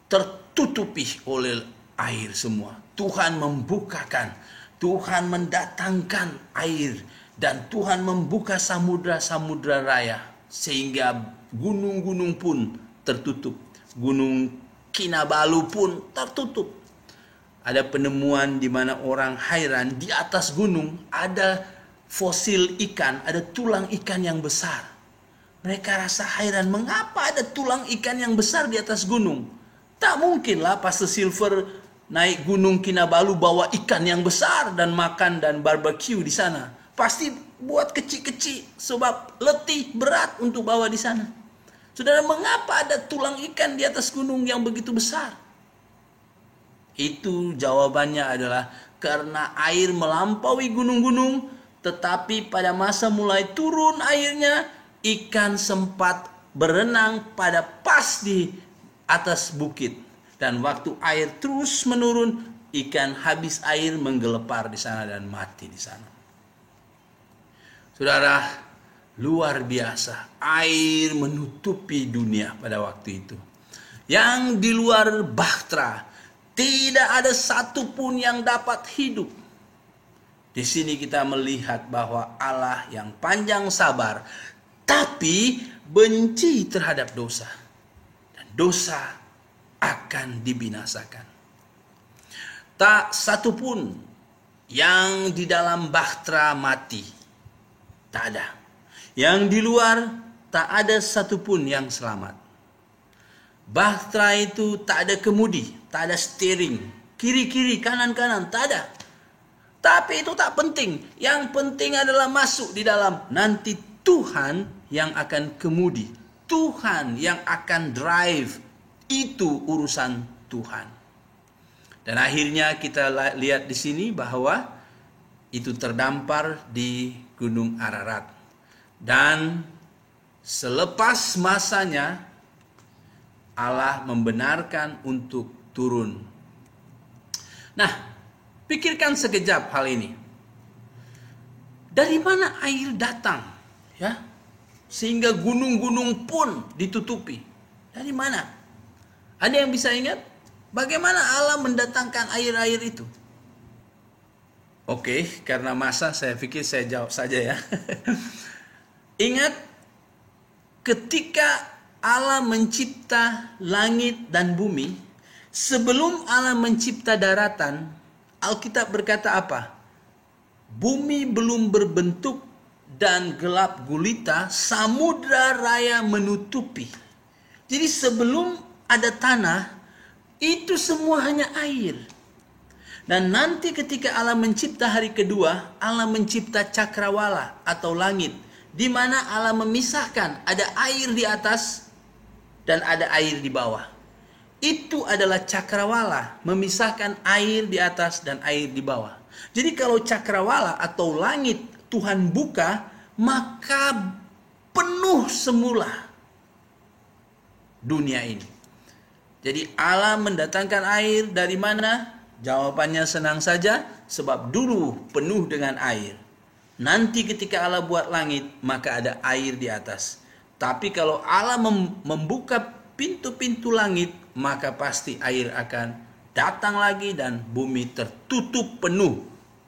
tertutupi oleh air semua. Tuhan membukakan, Tuhan mendatangkan air, dan Tuhan membuka samudra-samudra raya sehingga gunung-gunung pun tertutup. Gunung Kinabalu pun tertutup. Ada penemuan di mana orang hairan, di atas gunung ada fosil ikan, ada tulang ikan yang besar. Mereka rasa hairan, mengapa ada tulang ikan yang besar di atas gunung? Tak mungkinlah Pastor Silver naik gunung Kinabalu bawa ikan yang besar dan makan dan barbecue di sana. Pasti buat kecil-kecil sebab letih, berat untuk bawa di sana. Saudara, mengapa ada tulang ikan di atas gunung yang begitu besar? Itu jawabannya adalah karena air melampaui gunung-gunung, tetapi pada masa mulai turun airnya, ikan sempat berenang pada pas di atas bukit. Dan waktu air terus menurun, ikan habis air menggelepar di sana dan mati di sana. Saudara, luar biasa. Air menutupi dunia pada waktu itu. Yang di luar bahtera tidak ada satupun yang dapat hidup. Di sini kita melihat bahwa Allah yang panjang sabar, tapi benci terhadap dosa. Dan dosa akan dibinasakan. Tak satupun yang di dalam bahtera mati. Tak ada. Yang di luar tak ada satupun yang selamat. Bahtera itu tak ada kemudi, tak ada steering, kiri-kiri, kanan-kanan, tak ada. Tapi itu tak penting. Yang penting adalah masuk di dalam. Nanti Tuhan yang akan kemudi. Tuhan yang akan drive. Itu urusan Tuhan. Dan akhirnya kita lihat di sini bahwa itu terdampar di Gunung Ararat. Dan selepas masanya Allah membenarkan untuk turun. Nah, pikirkan sekejap hal ini. Dari mana air datang? Ya, sehingga gunung-gunung pun ditutupi. Dari mana? Ada yang bisa ingat? Bagaimana Allah mendatangkan air-air itu? Oke, karena masa saya pikir saya jawab saja ya. Ingat, ketika Allah mencipta langit dan bumi, sebelum Allah mencipta daratan, Alkitab berkata apa? Bumi belum berbentuk dan gelap gulita, samudra raya menutupi. Jadi sebelum ada tanah, itu semua hanya air. Dan nanti ketika Allah mencipta hari kedua, Allah mencipta cakrawala atau langit, di mana Allah memisahkan ada air di atas dan ada air di bawah. Itu adalah cakrawala, memisahkan air di atas dan air di bawah. Jadi kalau cakrawala atau langit Tuhan buka, maka penuh semula dunia ini. Jadi Allah mendatangkan air dari mana? Jawabannya senang saja, sebab dulu penuh dengan air. Nanti ketika Allah buat langit, maka ada air di atas. Tapi kalau Allah membuka pintu-pintu langit, maka pasti air akan datang lagi dan bumi tertutup penuh.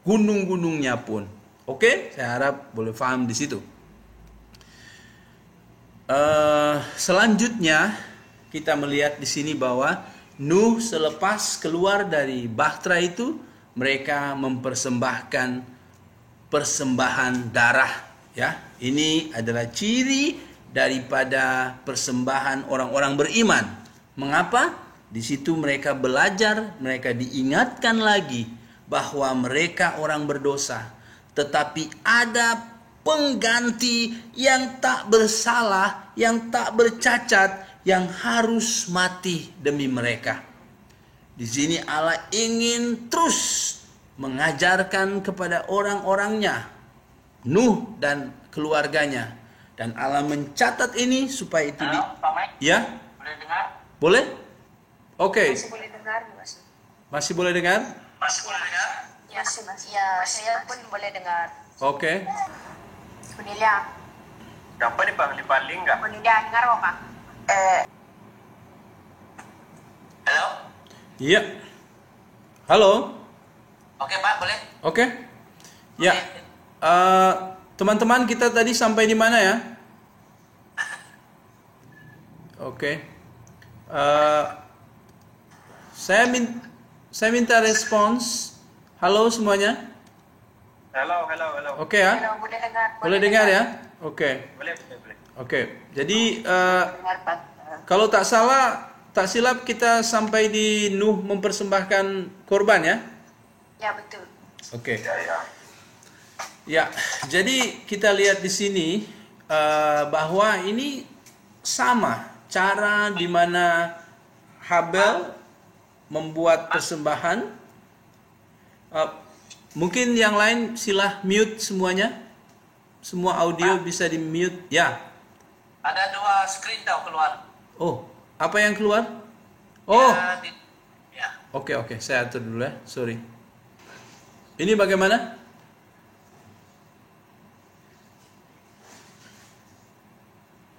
Gunung-gunungnya pun. Oke? Saya harap boleh paham di situ. Selanjutnya kita melihat di sini bahwa Nuh selepas keluar dari bahtera itu, mereka mempersembahkan persembahan darah. Ya, ini adalah ciri daripada persembahan orang-orang beriman. Mengapa? Di situ mereka belajar, mereka diingatkan lagi bahwa mereka orang berdosa, tetapi ada pengganti yang tak bersalah, yang tak bercacat, yang harus mati demi mereka. Di sini Allah ingin terus mengajarkan kepada orang-orangnya, Nuh dan keluarganya, dan Allah mencatat ini supaya itu Pak Mike, ya, boleh dengar? boleh? Oke. Masih boleh dengar, Mas? Masih boleh dengar? Masih boleh dengar? Ya, ya, saya pun boleh dengar. Oke. Cornelia, Dapat dipaling nggak? Cornelia, dengar kok, Kak? Halo? Iya. Halo. Oke Pak, boleh? Oke. Ya. Teman-teman, kita tadi sampai di mana ya? Oke. Saya minta respons. Halo semuanya. Halo. Oke ya. Halo, boleh dengar. Boleh dengar ya? Oke. Boleh. Oke. Jadi Dengar, Pak. kalau tak silap kita sampai di Nuh mempersembahkan korban ya? Ya, betul. Oke. Ya, jadi kita lihat di sini bahwa ini sama cara di mana Habel membuat persembahan. Mungkin yang lain sila mute semuanya. Semua audio bisa di mute. Ya. Ada 2 screen keluar. Oh, apa yang keluar? Oh, Ya. Oke, saya atur dulu ya. Sorry. Ini bagaimana?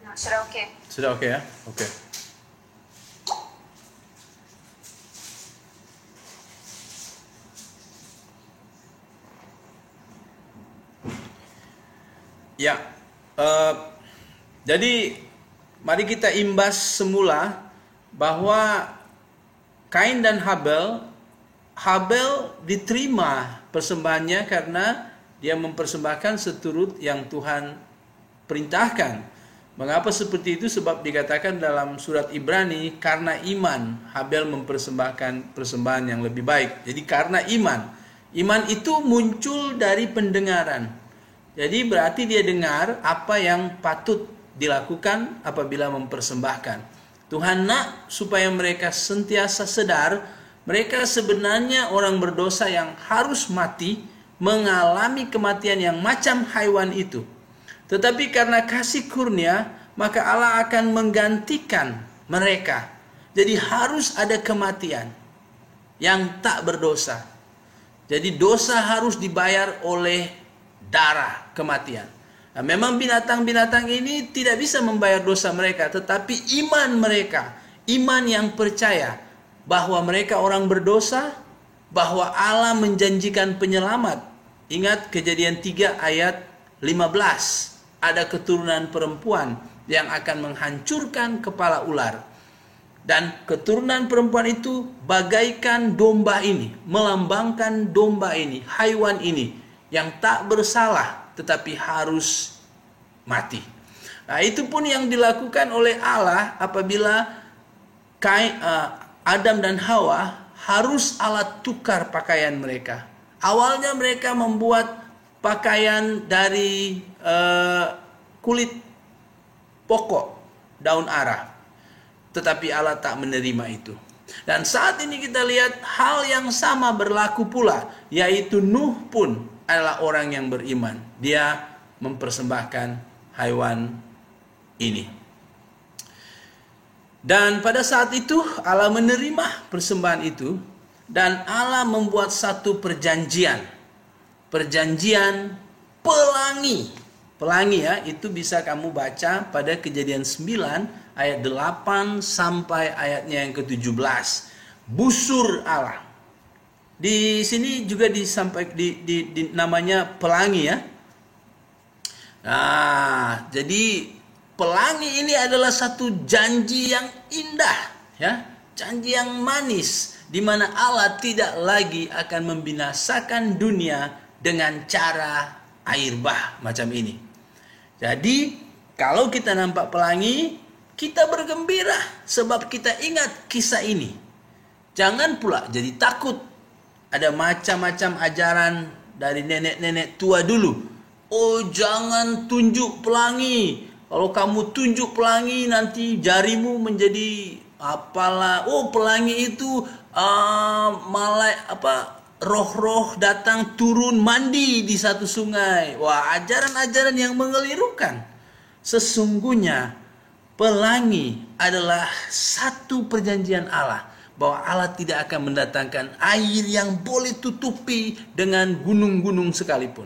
Nah, sudah oke. Sudah oke ya? Oke. Ya, jadi mari kita imbas semula bahwa Kain dan Habel diterima persembahannya karena dia mempersembahkan seturut yang Tuhan perintahkan. Mengapa seperti itu? Sebab dikatakan dalam surat Ibrani, karena iman Habel mempersembahkan persembahan yang lebih baik. Jadi karena iman itu muncul dari pendengaran. Jadi berarti dia dengar apa yang patut dilakukan apabila mempersembahkan. Tuhan nak supaya mereka sentiasa sadar mereka sebenarnya orang berdosa yang harus mati, mengalami kematian yang macam haiwan itu. Tetapi karena kasih kurnia, maka Allah akan menggantikan mereka. Jadi harus ada kematian yang tak berdosa. Jadi dosa harus dibayar oleh darah kematian. Nah, memang binatang-binatang ini tidak bisa membayar dosa mereka, tetapi iman mereka, iman yang percaya bahwa mereka orang berdosa, bahwa Allah menjanjikan penyelamat. Ingat Kejadian 3 ayat 15. Ada keturunan perempuan yang akan menghancurkan kepala ular. Dan keturunan perempuan itu bagaikan domba ini, melambangkan domba ini, haiwan ini yang tak bersalah tetapi harus mati. Nah, itu pun yang dilakukan oleh Allah apabila Adam dan Hawa harus Allah tukar pakaian mereka. Awalnya mereka membuat pakaian dari kulit pokok daun ara, tetapi Allah tak menerima itu. Dan saat ini kita lihat hal yang sama berlaku pula, yaitu Nuh pun adalah orang yang beriman. Dia mempersembahkan haiwan ini. Dan pada saat itu Allah menerima persembahan itu dan Allah membuat satu perjanjian. Perjanjian pelangi. Pelangi ya, itu bisa kamu baca pada Kejadian 9 ayat 8 sampai ayatnya yang ke-17. Busur Allah. Di sini juga disampaikan di namanya pelangi ya. Nah, jadi pelangi ini adalah satu janji yang indah ya, janji yang manis di mana Allah tidak lagi akan membinasakan dunia dengan cara air bah macam ini. Jadi, kalau kita nampak pelangi, kita bergembira sebab kita ingat kisah ini. Jangan pula jadi takut. Ada macam-macam ajaran dari nenek-nenek tua dulu. Oh, jangan tunjuk pelangi. Kalau kamu tunjuk pelangi nanti jarimu menjadi apalah. Oh, pelangi itu roh-roh datang turun mandi di satu sungai. Wah, ajaran-ajaran yang mengelirukan. Sesungguhnya pelangi adalah satu perjanjian Allah. Bahwa Allah tidak akan mendatangkan air yang boleh tutupi dengan gunung-gunung sekalipun.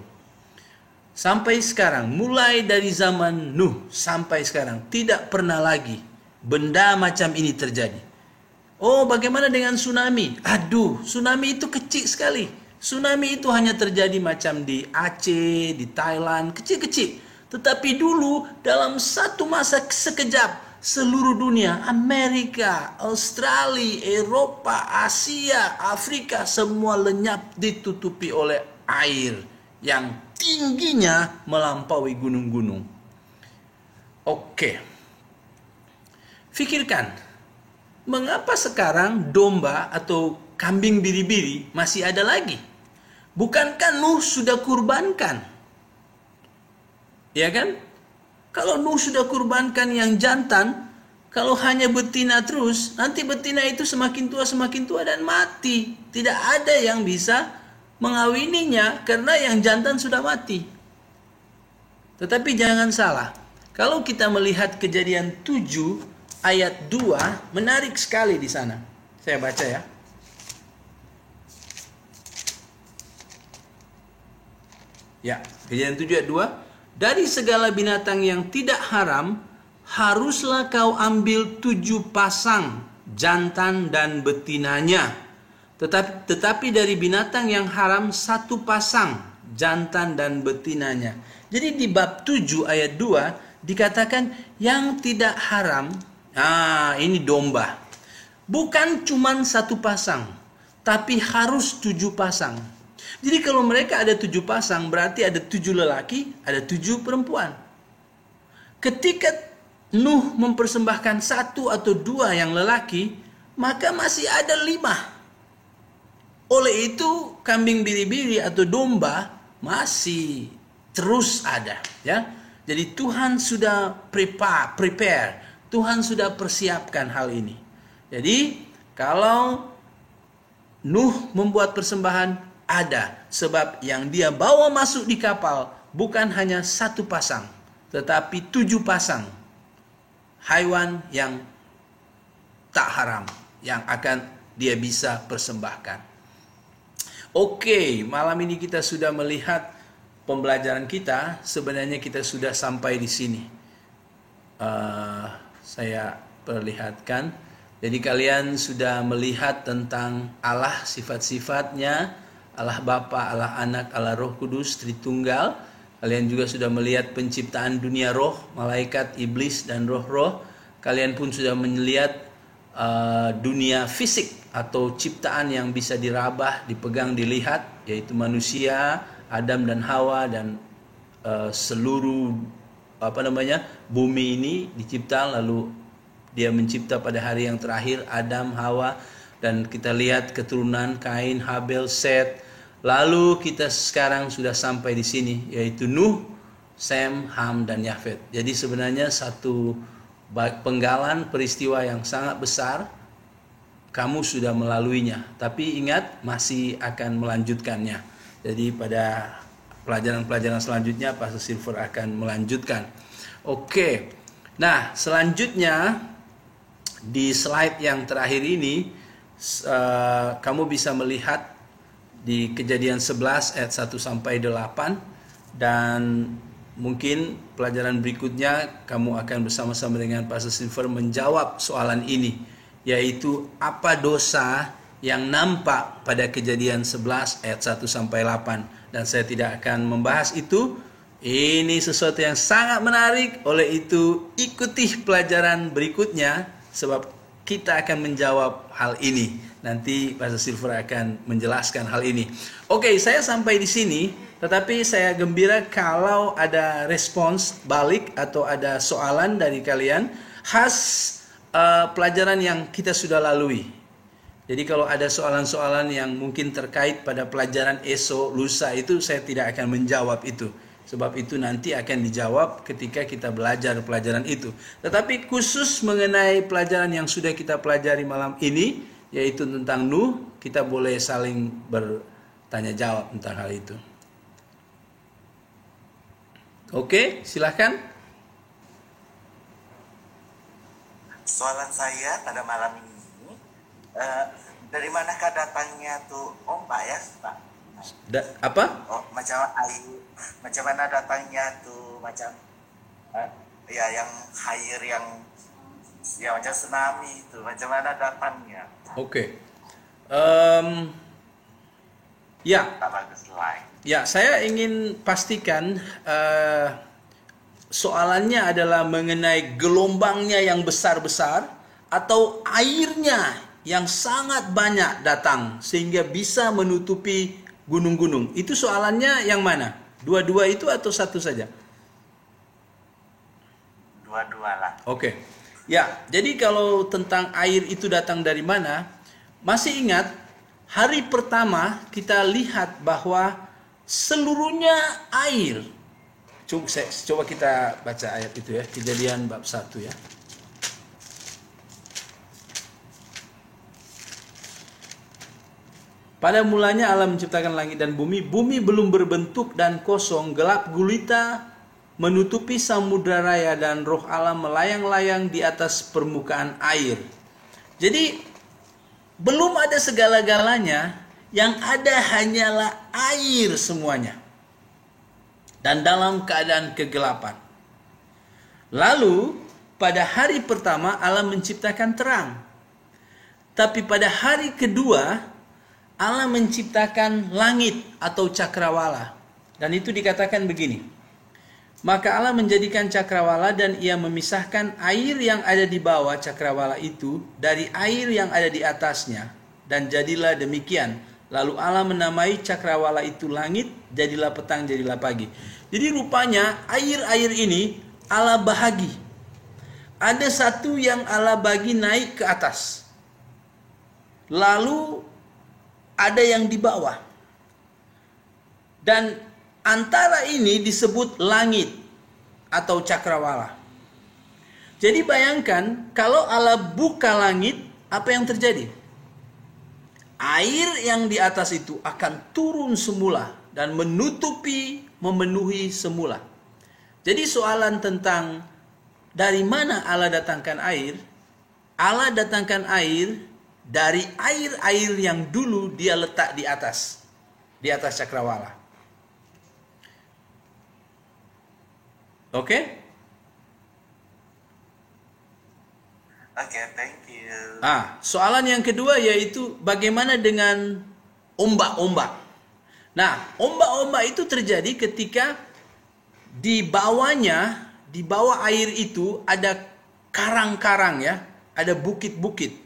Sampai sekarang, mulai dari zaman Nuh sampai sekarang, tidak pernah lagi benda macam ini terjadi. Oh, bagaimana dengan tsunami? Aduh, tsunami itu kecil sekali. Tsunami itu hanya terjadi macam di Aceh, di Thailand, kecil-kecil. Tetapi dulu dalam satu masa sekejap, seluruh dunia, Amerika, Australia, Eropa, Asia, Afrika, semua lenyap ditutupi oleh air yang tingginya melampaui gunung-gunung. Oke. Fikirkan, mengapa sekarang domba atau kambing biri-biri masih ada lagi? Bukankah Nuh sudah kurbankan? Ya kan? Kalau Nuh sudah kurbankan yang jantan, kalau hanya betina terus, nanti betina itu semakin tua dan mati. Tidak ada yang bisa mengawininya karena yang jantan sudah mati. Tetapi jangan salah, kalau kita melihat Kejadian 7 ayat 2, menarik sekali di sana. Saya baca ya. Ya, Kejadian 7 ayat 2. Dari segala binatang yang tidak haram, haruslah kau ambil 7 pasang jantan dan betinanya. Tetapi dari binatang yang haram 1 pasang jantan dan betinanya. Jadi di bab 7 ayat 2 dikatakan yang tidak haram, ini domba. Bukan cuma 1 pasang, tapi harus 7 pasang. Jadi kalau mereka ada 7 pasang, berarti ada 7 lelaki, ada 7 perempuan. Ketika Nuh mempersembahkan 1 atau 2 yang lelaki, maka masih ada 5. Oleh itu, kambing biri-biri atau domba masih terus ada, ya. Jadi Tuhan sudah prepare, Tuhan sudah persiapkan hal ini. Jadi kalau Nuh membuat persembahan, ada sebab yang dia bawa masuk di kapal bukan hanya 1 pasang, tetapi 7 pasang haiwan yang tak haram yang akan dia bisa persembahkan. Oke, malam ini kita sudah melihat pembelajaran kita. Sebenarnya kita sudah sampai di sini. Saya perlihatkan. Jadi kalian sudah melihat tentang Allah, sifat-sifatnya, Allah Bapa, Allah Anak, Allah Roh Kudus, Tritunggal. Kalian juga sudah melihat penciptaan dunia roh, malaikat, iblis, dan roh-roh. Kalian pun sudah melihat dunia fisik atau ciptaan yang bisa dirabah, dipegang, dilihat, yaitu manusia, Adam dan Hawa, dan seluruh bumi ini dicipta, lalu dia mencipta pada hari yang terakhir Adam, Hawa, dan kita lihat keturunan Kain, Habel, Set. Lalu kita sekarang sudah sampai di sini, yaitu Nuh, Sem, Ham, dan Yafet. Jadi sebenarnya satu penggalan peristiwa yang sangat besar. Kamu sudah melaluinya, tapi ingat masih akan melanjutkannya. Jadi pada pelajaran-pelajaran selanjutnya Pastor Silver akan melanjutkan. Oke. Nah, selanjutnya di slide yang terakhir ini kamu bisa melihat di Kejadian 11 ayat 1 sampai 8, dan mungkin pelajaran berikutnya kamu akan bersama-sama dengan Pastor Silver menjawab soalan ini, yaitu apa dosa yang nampak pada Kejadian 11 ayat 1 sampai 8. Dan saya tidak akan membahas itu. Ini sesuatu yang sangat menarik, oleh itu ikuti pelajaran berikutnya sebab kita akan menjawab hal ini. Nanti Pastor Silver akan menjelaskan hal ini. Oke, saya sampai di sini, tetapi saya gembira kalau ada respons balik atau ada soalan dari kalian khas pelajaran yang kita sudah lalui. Jadi kalau ada soalan-soalan yang mungkin terkait pada pelajaran esok, lusa, itu saya tidak akan menjawab itu. Sebab itu nanti akan dijawab ketika kita belajar pelajaran itu. Tetapi khusus mengenai pelajaran yang sudah kita pelajari malam ini, yaitu tentang Nuh, kita boleh saling bertanya jawab tentang hal itu. Oke, silakan. Soalan saya pada malam ini, dari manakah datangnya tuh ombak ya, Pak? Apa? Oh, macam air, macam mana datangnya tuh, macam ya yang air yang ya macam tsunami itu, macam mana datangnya? Oke. Ya. Tak bagus like. Ya, saya ingin pastikan soalannya adalah mengenai gelombangnya yang besar-besar atau airnya yang sangat banyak datang sehingga bisa menutupi gunung-gunung. Itu soalannya yang mana? Dua-dua itu atau satu saja? Dua-dua lah. Oke. Ya, jadi kalau tentang air itu datang dari mana? Masih ingat hari pertama kita lihat bahwa seluruhnya air. Coba kita baca ayat itu ya, Kejadian bab 1 ya. Pada mulanya Allah menciptakan langit dan bumi. Bumi belum berbentuk dan kosong, gelap gulita menutupi samudra raya, dan roh Allah melayang-layang di atas permukaan air. Jadi belum ada segala-galanya, yang ada hanyalah air semuanya. dan dalam keadaan kegelapan. Lalu pada hari pertama Allah menciptakan terang. Tapi pada hari kedua Allah menciptakan langit atau cakrawala. Dan itu dikatakan begini. Maka Allah menjadikan cakrawala dan ia memisahkan air yang ada di bawah cakrawala itu dari air yang ada di atasnya. Dan jadilah demikian. Lalu Allah menamai cakrawala itu langit, jadilah petang, jadilah pagi. Jadi rupanya air-air ini Allah bahagi. Ada satu yang Allah bagi naik ke atas. Lalu ada yang di bawah. Dan antara ini disebut langit atau cakrawala. Jadi bayangkan kalau Allah buka langit, apa yang terjadi? Air yang di atas itu akan turun semula dan memenuhi semula. Jadi soalan tentang dari mana Allah datangkan air? Allah datangkan air dari air-air yang dulu dia letak di atas cakrawala. Oke? Oke, thank you. Soalan yang kedua yaitu bagaimana dengan ombak-ombak? Nah, ombak-ombak itu terjadi ketika di bawah air itu ada karang-karang ya, ada bukit-bukit.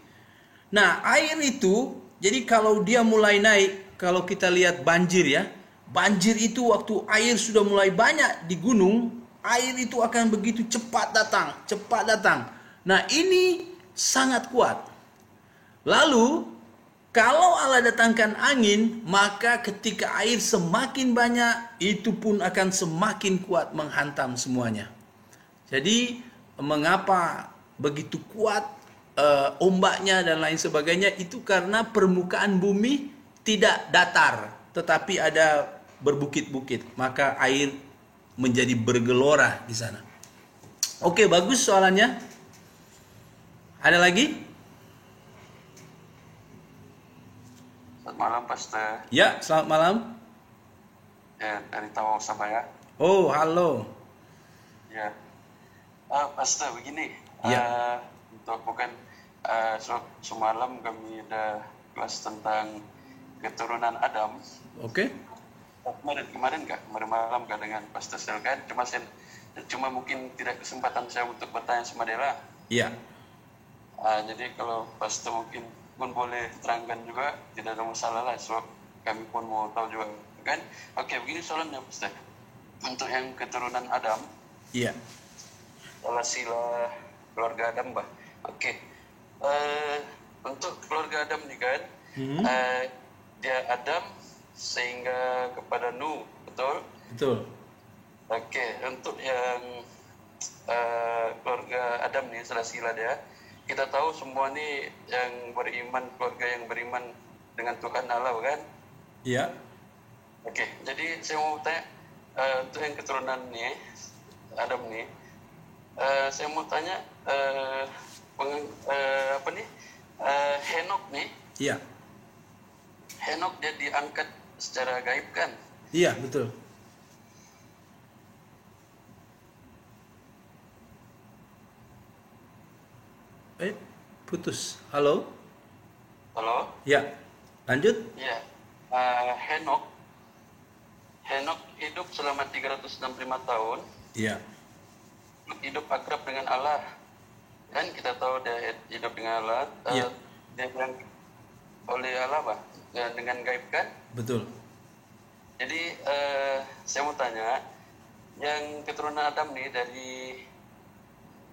Nah, air itu, jadi kalau dia mulai naik, kalau kita lihat banjir ya, banjir itu waktu air sudah mulai banyak di gunung, air itu akan begitu cepat datang. Nah, ini sangat kuat. Lalu, kalau Allah datangkan angin, maka ketika air semakin banyak, itu pun akan semakin kuat menghantam semuanya. Jadi, mengapa begitu kuat ombaknya dan lain sebagainya? Itu karena permukaan bumi tidak datar, tetapi ada berbukit-bukit. Maka air menjadi bergelora di sana. Oke, bagus soalannya. Ada lagi? Selamat malam, Pastor. Ya, selamat malam. Ya, dari Tawau Sabaya. Oh, halo. Ya. Pastor, begini. Ya. Untuk semalam kami ada kelas tentang keturunan Adam. Oke. Kemarin malam dengan Pastor Selkan. Cuma mungkin tidak kesempatan saya untuk bertanya sama Dela. Iya. Jadi kalau Pastor mungkin pun boleh terangkan juga, tidak ada masalah lah, so kami pun mau tahu juga kan. Oke, begini soalnya Pastor, untuk yang keturunan Adam, Iya. sila keluarga Adam bah. Oke, untuk keluarga Adam nih kan, dia Adam sehingga kepada Nuh, betul? Betul. Oke, untuk yang keluarga Adam nih, sila dia, kita tahu semua nih yang beriman, keluarga yang beriman dengan Tuhan Allah kan? Iya. Oke, jadi saya mau tanya untuk yang keturunan nih, Adam nih, saya mau tanya Henok nih. Iya. Henok dia diangkat secara gaib kan? Iya, betul. Putus. Halo? Halo? Ya. Lanjut? Ya. Henok hidup selama 365 tahun. Iya. Hidup akrab dengan Allah. Kan kita tahu dia hidup dengan Allah. Iya. Dia bilang oleh Allah bah, dengan gaib kan? Betul. Jadi saya mau tanya, yang keturunan Adam nih dari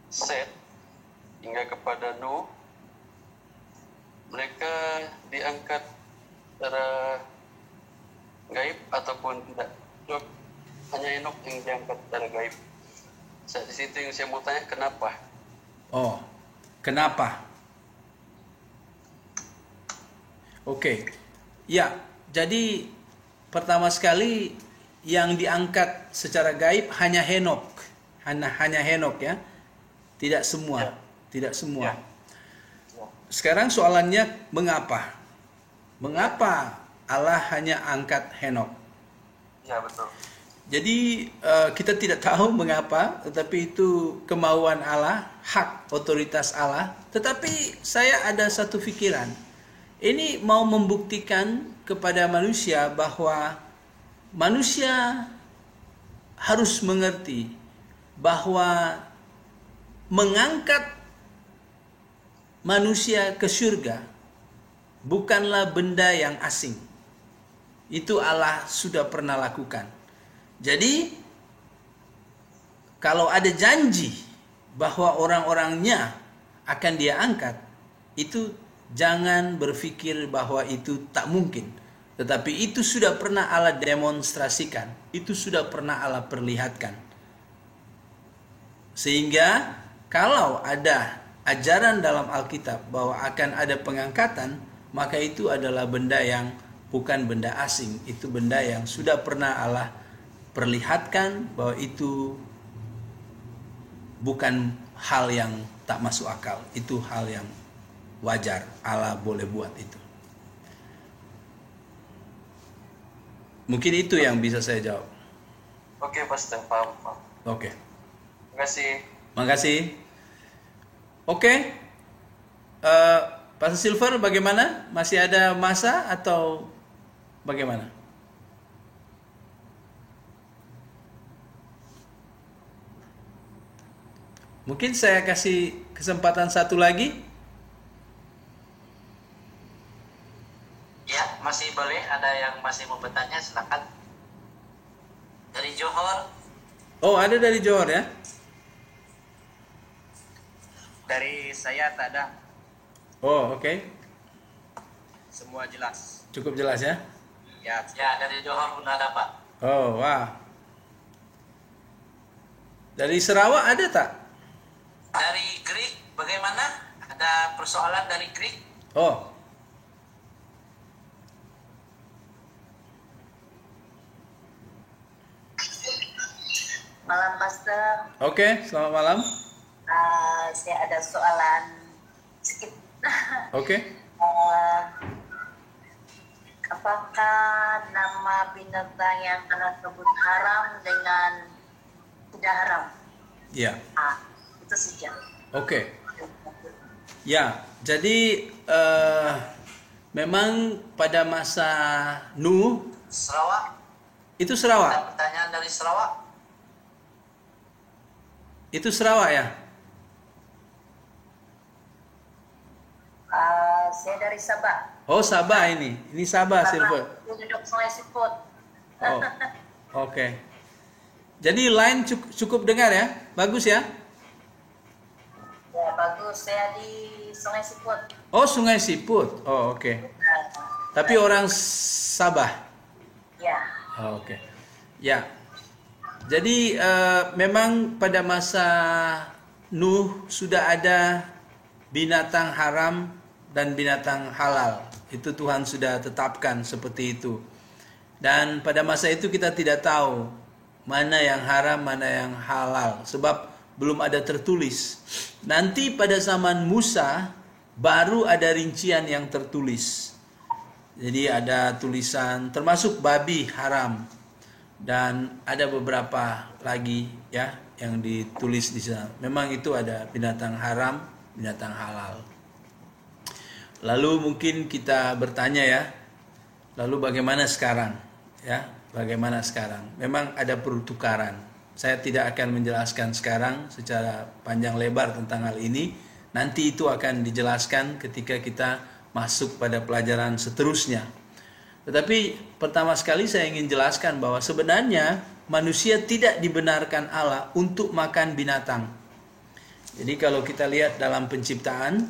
Set hingga kepada Nuh, mereka diangkat secara gaib ataupun tidak? Hanya Henok yang diangkat secara gaib. Di situ yang saya mau tanya, kenapa? Oh, kenapa? Oke. Ya, jadi pertama sekali yang diangkat secara gaib hanya Henok. Hanya Henok ya. Tidak semua. Ya. Tidak semua. Ya. Sekarang soalannya mengapa? Mengapa Allah hanya angkat Henok? Ya, betul. Jadi kita tidak tahu mengapa, tetapi itu kemauan Allah, hak otoritas Allah. Tetapi saya ada satu pikiran, ini mau membuktikan kepada manusia bahwa manusia harus mengerti bahwa mengangkat manusia ke surga bukanlah benda yang asing. Itu Allah sudah pernah lakukan. Jadi kalau ada janji bahwa orang-orangnya akan dia angkat, itu jangan berpikir bahwa itu tak mungkin. Tetapi itu sudah pernah Allah demonstrasikan, itu sudah pernah Allah perlihatkan. Sehingga kalau ada ajaran dalam Alkitab bahwa akan ada pengangkatan, maka itu adalah benda yang bukan benda asing. Itu benda yang sudah pernah Allah perlihatkan, bahwa itu bukan hal yang tak masuk akal. Itu hal yang wajar, Allah boleh buat itu. Mungkin itu yang bisa saya jawab. Oke, Pastor, paham. Oke. Terima kasih. Makasih. Oke. Pastor Silver bagaimana? Masih ada masa atau bagaimana? Mungkin saya kasih kesempatan satu lagi. Ya, masih boleh. Ada yang masih mau bertanya, silakan. Dari Johor. Oh, ada dari Johor ya? Dari saya tak ada, Oh, oke. semua jelas. Cukup jelas ya? Ya, Ya, dari Johor pun ada, Pak. Oh, wah. Dari Sarawak ada tak? Dari Greek, bagaimana? Ada persoalan dari Greek? Oh, Malam Pastor, oke. Selamat malam. saya ada soalan sedikit. Oke. Apakah nama binatang yang kena sebut haram dengan tidak haram? Ya. Itu saja. Oke. Ya, jadi memang pada masa Nuh, Sarawak? itu Ada Sarawak. pertanyaan dari Sarawak? Itu Sarawak ya? Saya dari Sabah. Oh, Sabah ini. Ini Sabah, Silver. Saya duduk Sungai Siput. Oh, oke. Jadi line cukup dengar ya? Bagus ya? Ya, bagus. Saya di Sungai Siput. Oh, Sungai Siput. Oh, oke. Tapi orang Sabah. Ya. Oh, oke. Ya. Jadi memang pada masa Nuh sudah ada binatang haram dan binatang halal. Itu Tuhan sudah tetapkan seperti itu. Dan pada masa itu kita tidak tahu mana yang haram, mana yang halal. Sebab belum ada tertulis. Nanti pada zaman Musa baru ada rincian yang tertulis. Jadi ada tulisan termasuk babi haram. Dan ada beberapa lagi ya yang ditulis di sana. Memang itu ada binatang haram, binatang halal. Lalu mungkin kita bertanya ya, lalu bagaimana sekarang? Ya, bagaimana sekarang? Memang ada pertukaran. Saya tidak akan menjelaskan sekarang secara panjang lebar tentang hal ini. Nanti itu akan dijelaskan ketika kita masuk pada pelajaran seterusnya. Tetapi pertama sekali saya ingin jelaskan bahwa sebenarnya manusia tidak dibenarkan Allah untuk makan binatang. Jadi kalau kita lihat dalam penciptaan,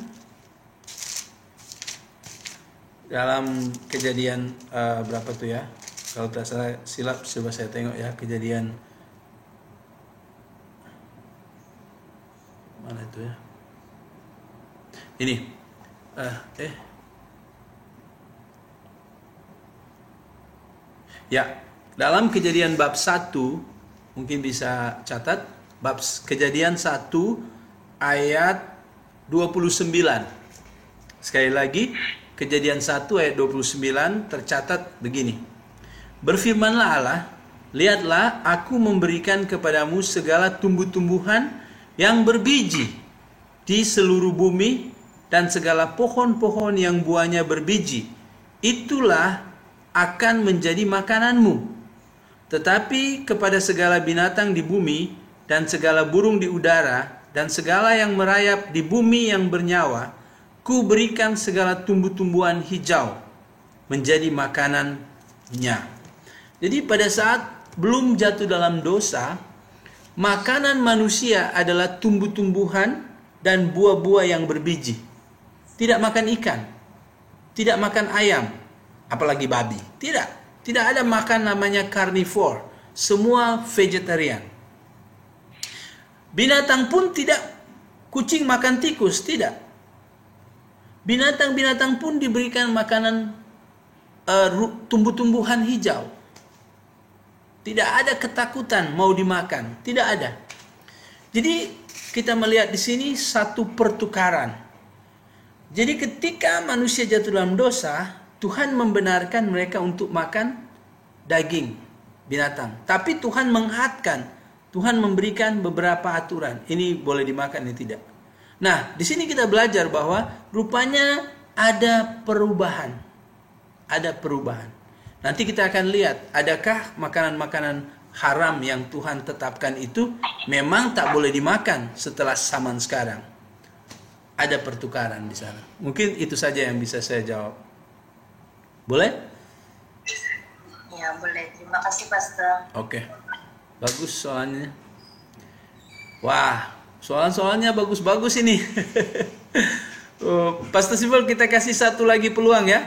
dalam Kejadian berapa tuh ya? Kalau tak salah silap, coba saya tengok ya, Kejadian mana itu ya? Ini ya, dalam Kejadian bab 1 mungkin bisa catat, bab Kejadian 1 ayat 29. Sekali lagi, Kejadian 1 ayat 29 tercatat begini. Berfirmanlah Allah, lihatlah aku memberikan kepadamu segala tumbuh-tumbuhan yang berbiji di seluruh bumi dan segala pohon-pohon yang buahnya berbiji. Itulah akan menjadi makananmu. Tetapi kepada segala binatang di bumi dan segala burung di udara dan segala yang merayap di bumi yang bernyawa, ku berikan segala tumbuh-tumbuhan hijau menjadi makanannya. Jadi pada saat belum jatuh dalam dosa, makanan manusia adalah tumbuh-tumbuhan dan buah-buah yang berbiji. Tidak makan ikan, tidak makan ayam, apalagi babi. Tidak ada makan namanya carnivore. Semua vegetarian. Binatang pun tidak. Kucing makan tikus, tidak. Binatang-binatang pun diberikan makanan tumbuh-tumbuhan hijau. Tidak ada ketakutan mau dimakan, tidak ada. Jadi kita melihat di sini satu pertukaran. Jadi ketika manusia jatuh dalam dosa, Tuhan membenarkan mereka untuk makan daging binatang. Tapi Tuhan menghadkan, Tuhan memberikan beberapa aturan. Ini boleh dimakan, ini tidak. Nah, di sini kita belajar bahwa rupanya ada perubahan. Ada perubahan. Nanti kita akan lihat, adakah makanan-makanan haram yang Tuhan tetapkan itu memang tak boleh dimakan setelah zaman sekarang. Ada pertukaran di sana. Mungkin itu saja yang bisa saya jawab. Boleh? Ya, boleh. Terima kasih, Pastor. Oke. Bagus soalnya. Wah, soal-soalnya bagus-bagus ini. Pastor Sifel, kita kasih satu lagi peluang ya.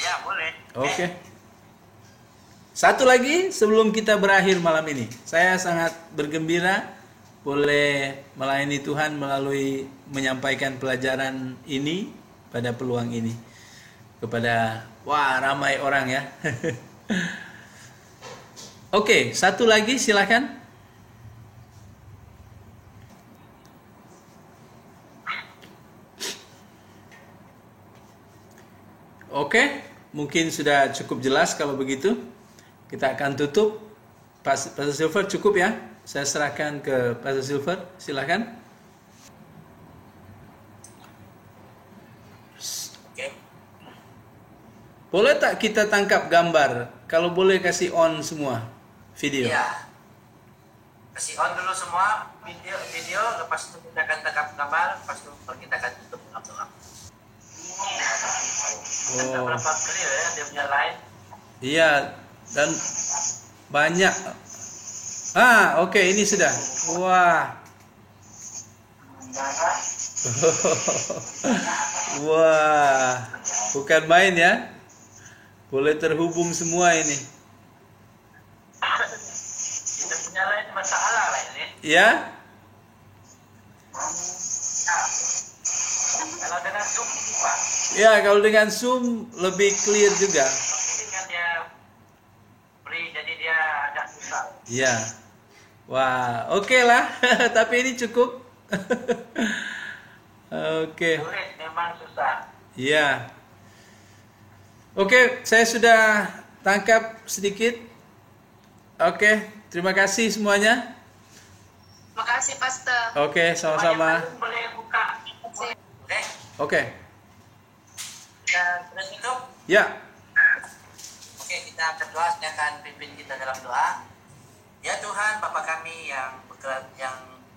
Ya, boleh. Oke. Satu lagi sebelum kita berakhir malam ini. Saya sangat bergembira boleh melayani Tuhan melalui menyampaikan pelajaran ini pada peluang ini. Kepada ramai orang ya. Oke, satu lagi silakan. Oke, mungkin sudah cukup jelas kalau begitu. Kita akan tutup. Pastor Silver cukup ya. Saya serahkan ke Pastor Silver. Silakan. Oke. Boleh tak kita tangkap gambar? Kalau boleh kasih on semua video. Iya. Kasih on dulu semua video, lepas itu kita akan tangkap gambar, lepas itu kita akan tutup langsung. Ada berapa clear ya dia punya line? Iya, dan banyak. Oke, ini sudah. Wah. Wah, bukan main ya. Boleh terhubung semua ini. Kita punya line masalah lah ini. Ya? Kalau dengan Zoom Pak. Ya, kalau dengan Zoom lebih clear juga. Mungkin kan dia free jadi dia agak susah. Ya. Wah, oke lah. Tapi ini cukup. Oke. Sulit, memang susah. Ya. Oke, saya sudah tangkap sedikit. Oke, terima kasih semuanya. Terima kasih, Pastor. Oke, sama-sama. Boleh buka. Oke. Oke. Kita sudah tutup. Ya. Oke, kita berdoa, saya akan pimpin kita dalam doa. Ya Tuhan, Bapa kami yang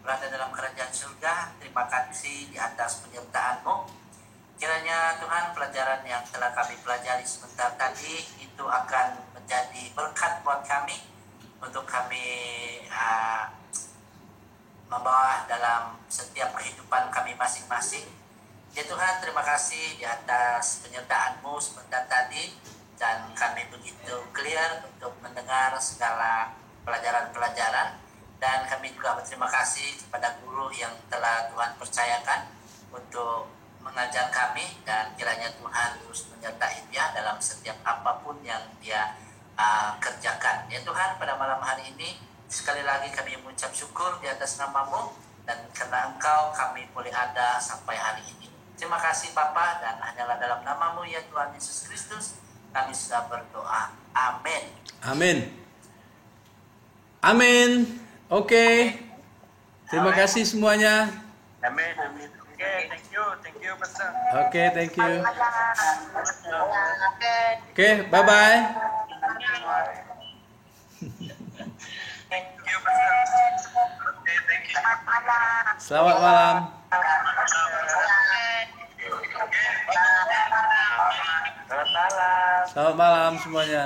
berada dalam kerajaan surga, terima kasih di atas penyertaan-Mu. Kiranya Tuhan, pelajaran yang telah kami pelajari sebentar tadi itu akan menjadi berkat buat kami untuk kami membawa dalam setiap kehidupan kami masing-masing. Ya Tuhan, terima kasih di atas penyertaan-Mu sebentar tadi, dan kami begitu clear untuk mendengar segala pelajaran-pelajaran, dan kami juga berterima kasih kepada guru yang telah Tuhan percayakan untuk mengajar kami, dan kiranya Tuhan terus menyertai dia dalam setiap apapun yang dia kerjakan. Ya Tuhan, pada malam hari ini sekali lagi kami mengucap syukur di atas nama-Mu, dan karena Engkau kami boleh ada sampai hari ini. Terima kasih Bapa, dan hanyalah dalam nama-Mu ya Tuhan Yesus Kristus kami sudah berdoa. Amin. Amin. Amin. Oke. Terima kasih semuanya. Amin. Amin. Oke, thank you, Pastor. Oke, thank you. Oke. Oke, bye-bye. Thank you, Pastor. Oke, thank you. Selamat malam. Selamat malam. Selamat malam semuanya.